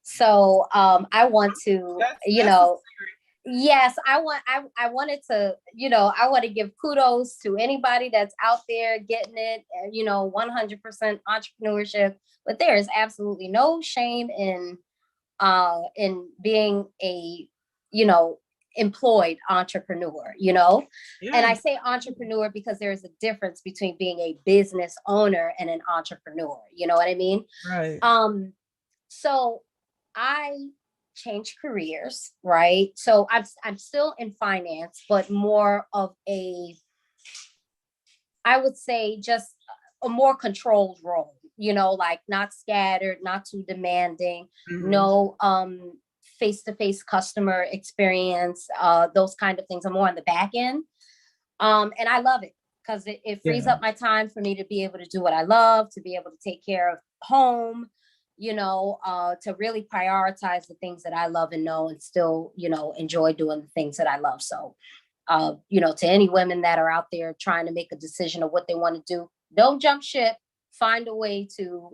So I want to, That's necessary. yes, I wanted to, I want to give kudos to anybody that's out there getting it, 100% entrepreneurship. But there is absolutely no shame in being a, you know, employed entrepreneur, And I Yeah. say entrepreneur because there's a difference between being a business owner and an entrepreneur. You know what I mean? Right. So I changed careers, right? So I'm still in finance, but more of a, I would say, just a more controlled role, like not scattered, not too demanding, Mhm. no face-to-face customer experience, those kind of things. I'm more on the back end. And I love it because it frees Yeah. up my time for me to be able to do what I love, to be able to take care of home, to really prioritize the things that I love and know and still, enjoy doing the things that I love. So, to any women that are out there trying to make a decision of what they want to do, don't jump ship. Find a way to,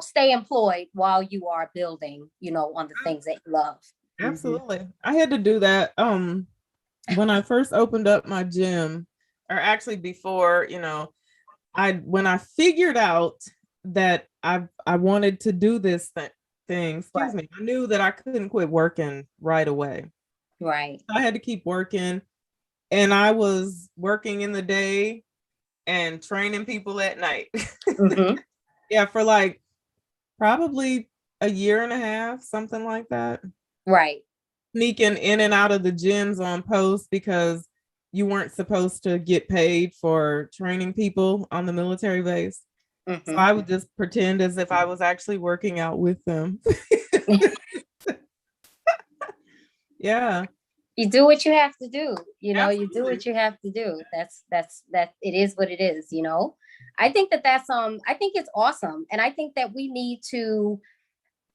stay employed while you are building, on the things that you love. Mhm. Absolutely. I had to do that when I first opened up my gym, or actually before, I when I figured out that I wanted to do this thing, excuse Right, me, I knew that I couldn't quit working right away. right. I had to keep working, and I was working in the day and training people at night. Hmm. Yeah, for like probably a year and a half, something like that. Right. Sneaking in and out of the gyms on post because you weren't supposed to get paid for training people on the military base. So Hmm. I would just pretend as if I was actually working out with them. Yeah, You do what you have to do, you do absolutely. what you have to do. That it is what it is. I think I think it's awesome. And I think that we need to,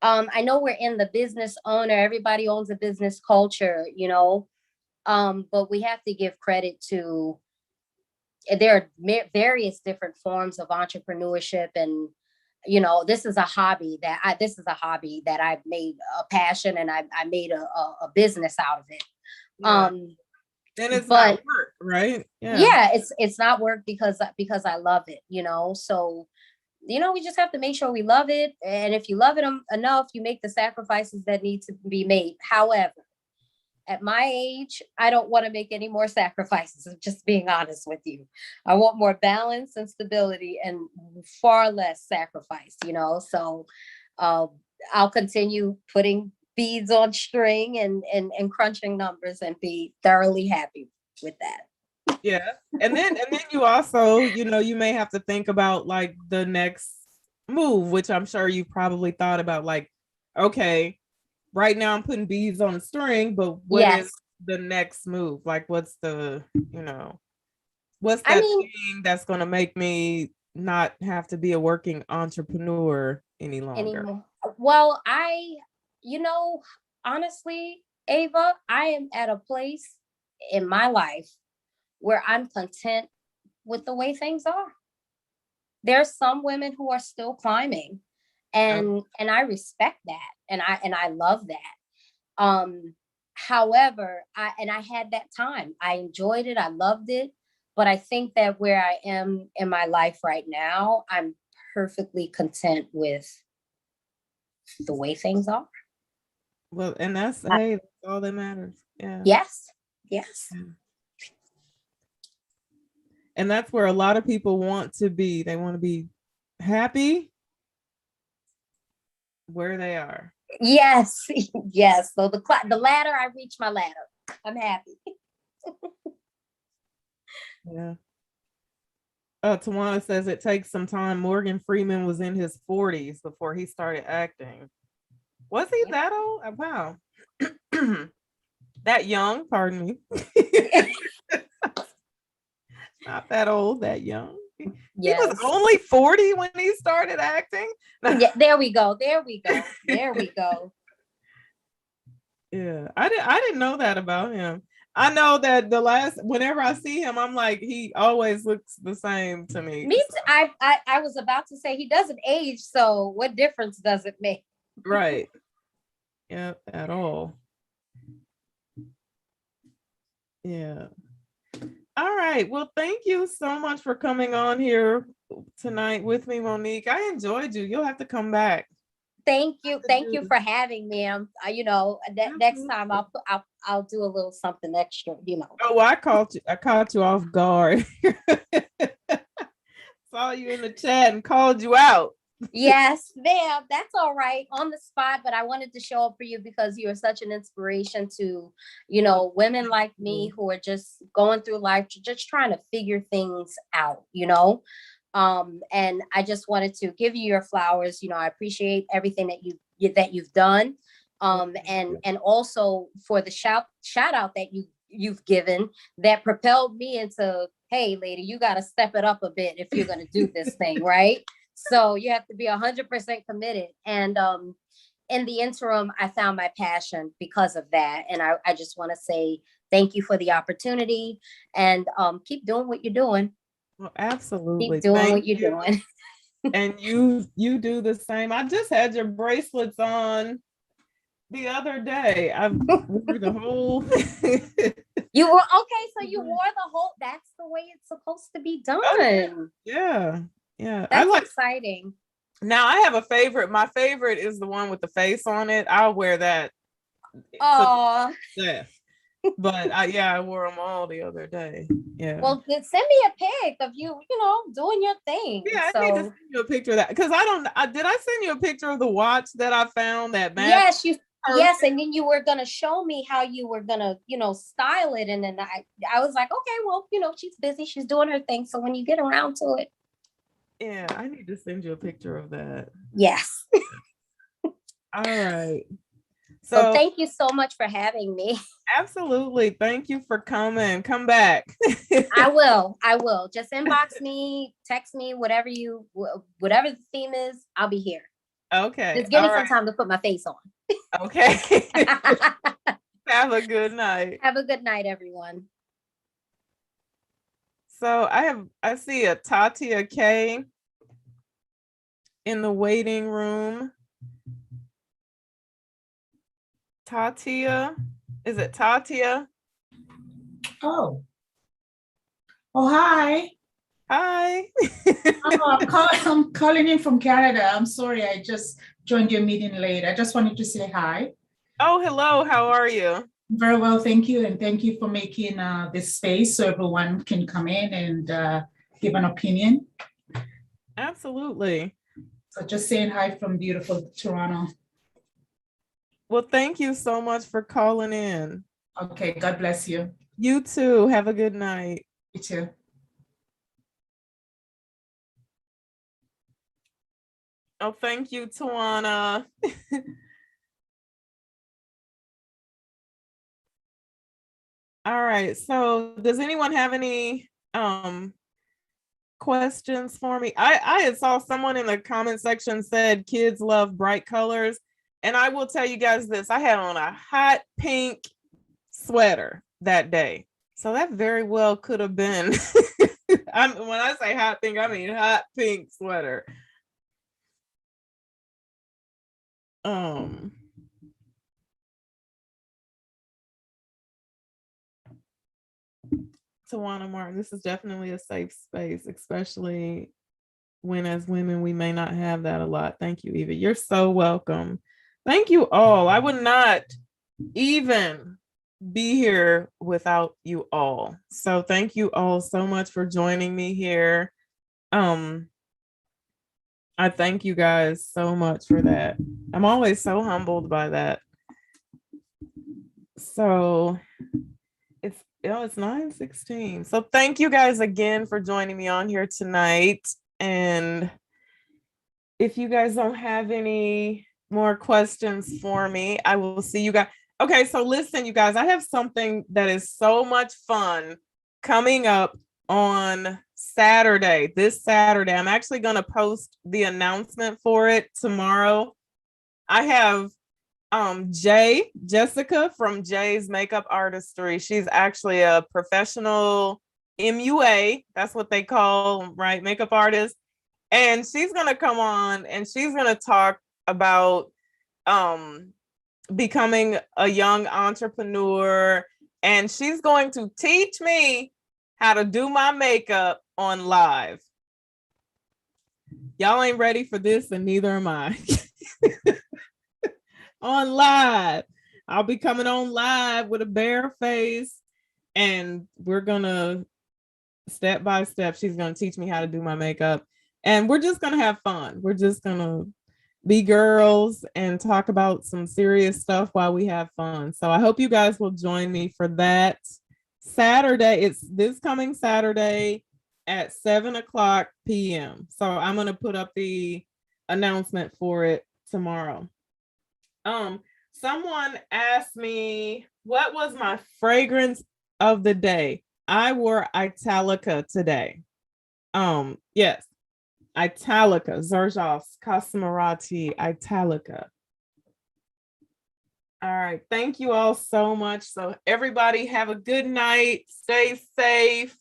I know we're in the business owner, everybody owns a business culture, but we have to give credit to, there are various different forms of entrepreneurship and this is a hobby that I've made a passion, and I made a business out of it. Yeah. And it's but not work, right? yeah, it's not work because I love it, so we just have to make sure we love it. And if you love it enough, you make the sacrifices that need to be made. However, at my age, I don't want to make any more sacrifices. I'm just being honest with you. I want more balance and stability and far less sacrifice, so I'll continue putting beads on string and crunching numbers and be thoroughly happy with that. Yeah. And then you also, you may have to think about like the next move, which I'm sure you probably thought about, like, okay, right now I'm putting beads on a string, but what is the next move? Like, what's the, what's that thing that's going to make me not have to be a working entrepreneur any longer? Well, honestly, Ava, I am at a place in my life where I'm content with the way things are. There's some women who are still climbing, and I respect that, and I love that. However, I had that time. I enjoyed it. I loved it. But I think that where I am in my life right now, I'm perfectly content with the way things are. Well, and that's all that matters. Yeah. Yes. Yeah. And that's where a lot of people want to be. They want to be happy where they are. Yes. Yes. So the ladder, I reached my ladder. I'm happy. Yeah. Tawana says it takes some time. Morgan Freeman was in his 40s before he started acting. Was he that old? Wow. That young, pardon me. Not that old, that young. Yes. He was only 40 when he started acting. Yeah, there we go. Yeah, I didn't know that about him. I know that whenever I see him, I'm like, he always looks the same to me. Me too. I was about to say he doesn't age, so what difference does it make? Right. Yeah, at all. Yeah. All right. Well, thank you so much for coming on here tonight with me, Monique. I enjoyed you. You'll have to come back. Thank you. Thank you for having me. Next time I'll do a little something extra, Oh, I caught you off guard. Saw you in the chat and called you out. Yes, ma'am. That's all right, on the spot, but I wanted to show up for you because you are such an inspiration to, women like me who are just going through life, just trying to figure things out, and I just wanted to give you your flowers. I appreciate everything that you've done, and also for the shout out that you've given that propelled me into, hey, lady, you got to step it up a bit if you're going to do this thing, right? So you have to be 100% committed. And in the interim, I found my passion because of that. And I just want to say thank you for the opportunity, and keep doing what you're doing. Well, absolutely. Keep doing what you're doing. And you do the same. I just had your bracelets on the other day. I wore the whole. You were okay. So you wore the whole. That's the way it's supposed to be done. Oh, yeah. Yeah. That's exciting. Now I have a favorite. My favorite is the one with the face on it. I'll wear that. Oh. Yeah. But I wore them all the other day. Yeah. Well, send me a pic of you, doing your thing. Yeah, I need to send you a picture of that, because did I send you a picture of the watch that I found that matched? Yes, and then you were gonna show me how you were gonna, style it, and then I was like, okay, well, she's busy, she's doing her thing, so when you get around to it. Yeah, I need to send you a picture of that. Yes. All right. So thank you so much for having me. Absolutely. Thank you for coming. Come back. I will. Just inbox me, text me, whatever the theme is, I'll be here. Okay. Just give me some time to put my face on. Okay. Have a good night. Have a good night, everyone. So I see a Tatia K. in the waiting room. Tatia, is it Tatia? Oh. Oh, hi. Hi. I'm calling in from Canada. I'm sorry, I just joined your meeting late. I just wanted to say hi. Oh, hello. How are you? Very well, thank you. And thank you for making this space so everyone can come in and give an opinion. Absolutely. So just saying hi from beautiful Toronto. Well, thank you so much for calling in. Okay, God bless you. You too. Have a good night. You too. Oh, thank you, Tawana. All right. So does anyone have any questions for me? I had saw someone in the comment section said kids love bright colors. And I will tell you guys this, I had on a hot pink sweater that day. So that very well could have been, when I say hot pink, I mean hot pink sweater. Tawana Martin, this is definitely a safe space, especially when as women, we may not have that a lot. Thank you, Eva. You're so welcome. Thank you all. I would not even be here without you all. So thank you all so much for joining me here. I thank you guys so much for that. I'm always so humbled by that. So it's 9:16. So thank you guys again for joining me on here tonight. And if you guys don't have any more questions for me, I will see you guys. Okay, so listen, you guys, I have something that is so much fun coming up on Saturday, this Saturday. I'm actually going to post the announcement for it tomorrow. I have Jessica from Jay's Makeup Artistry. She's actually a professional MUA. That's what they call, right? Makeup artist. And she's going to come on and she's going to talk about becoming a young entrepreneur. And she's going to teach me how to do my makeup on live. Y'all ain't ready for this, and neither am I. On live. I'll be coming on live with a bare face, and we're gonna step by step. She's gonna teach me how to do my makeup, and we're just gonna have fun. We're just gonna be girls and talk about some serious stuff while we have fun. So I hope you guys will join me for that Saturday. It's this coming Saturday at 7:00 p.m. So I'm gonna put up the announcement for it tomorrow. Someone asked me what was my fragrance of the day. I wore Italica today. Yes, Italica, Xerjoff's Cosmerati Italica. All right, thank you all so much. So everybody have a good night. Stay safe.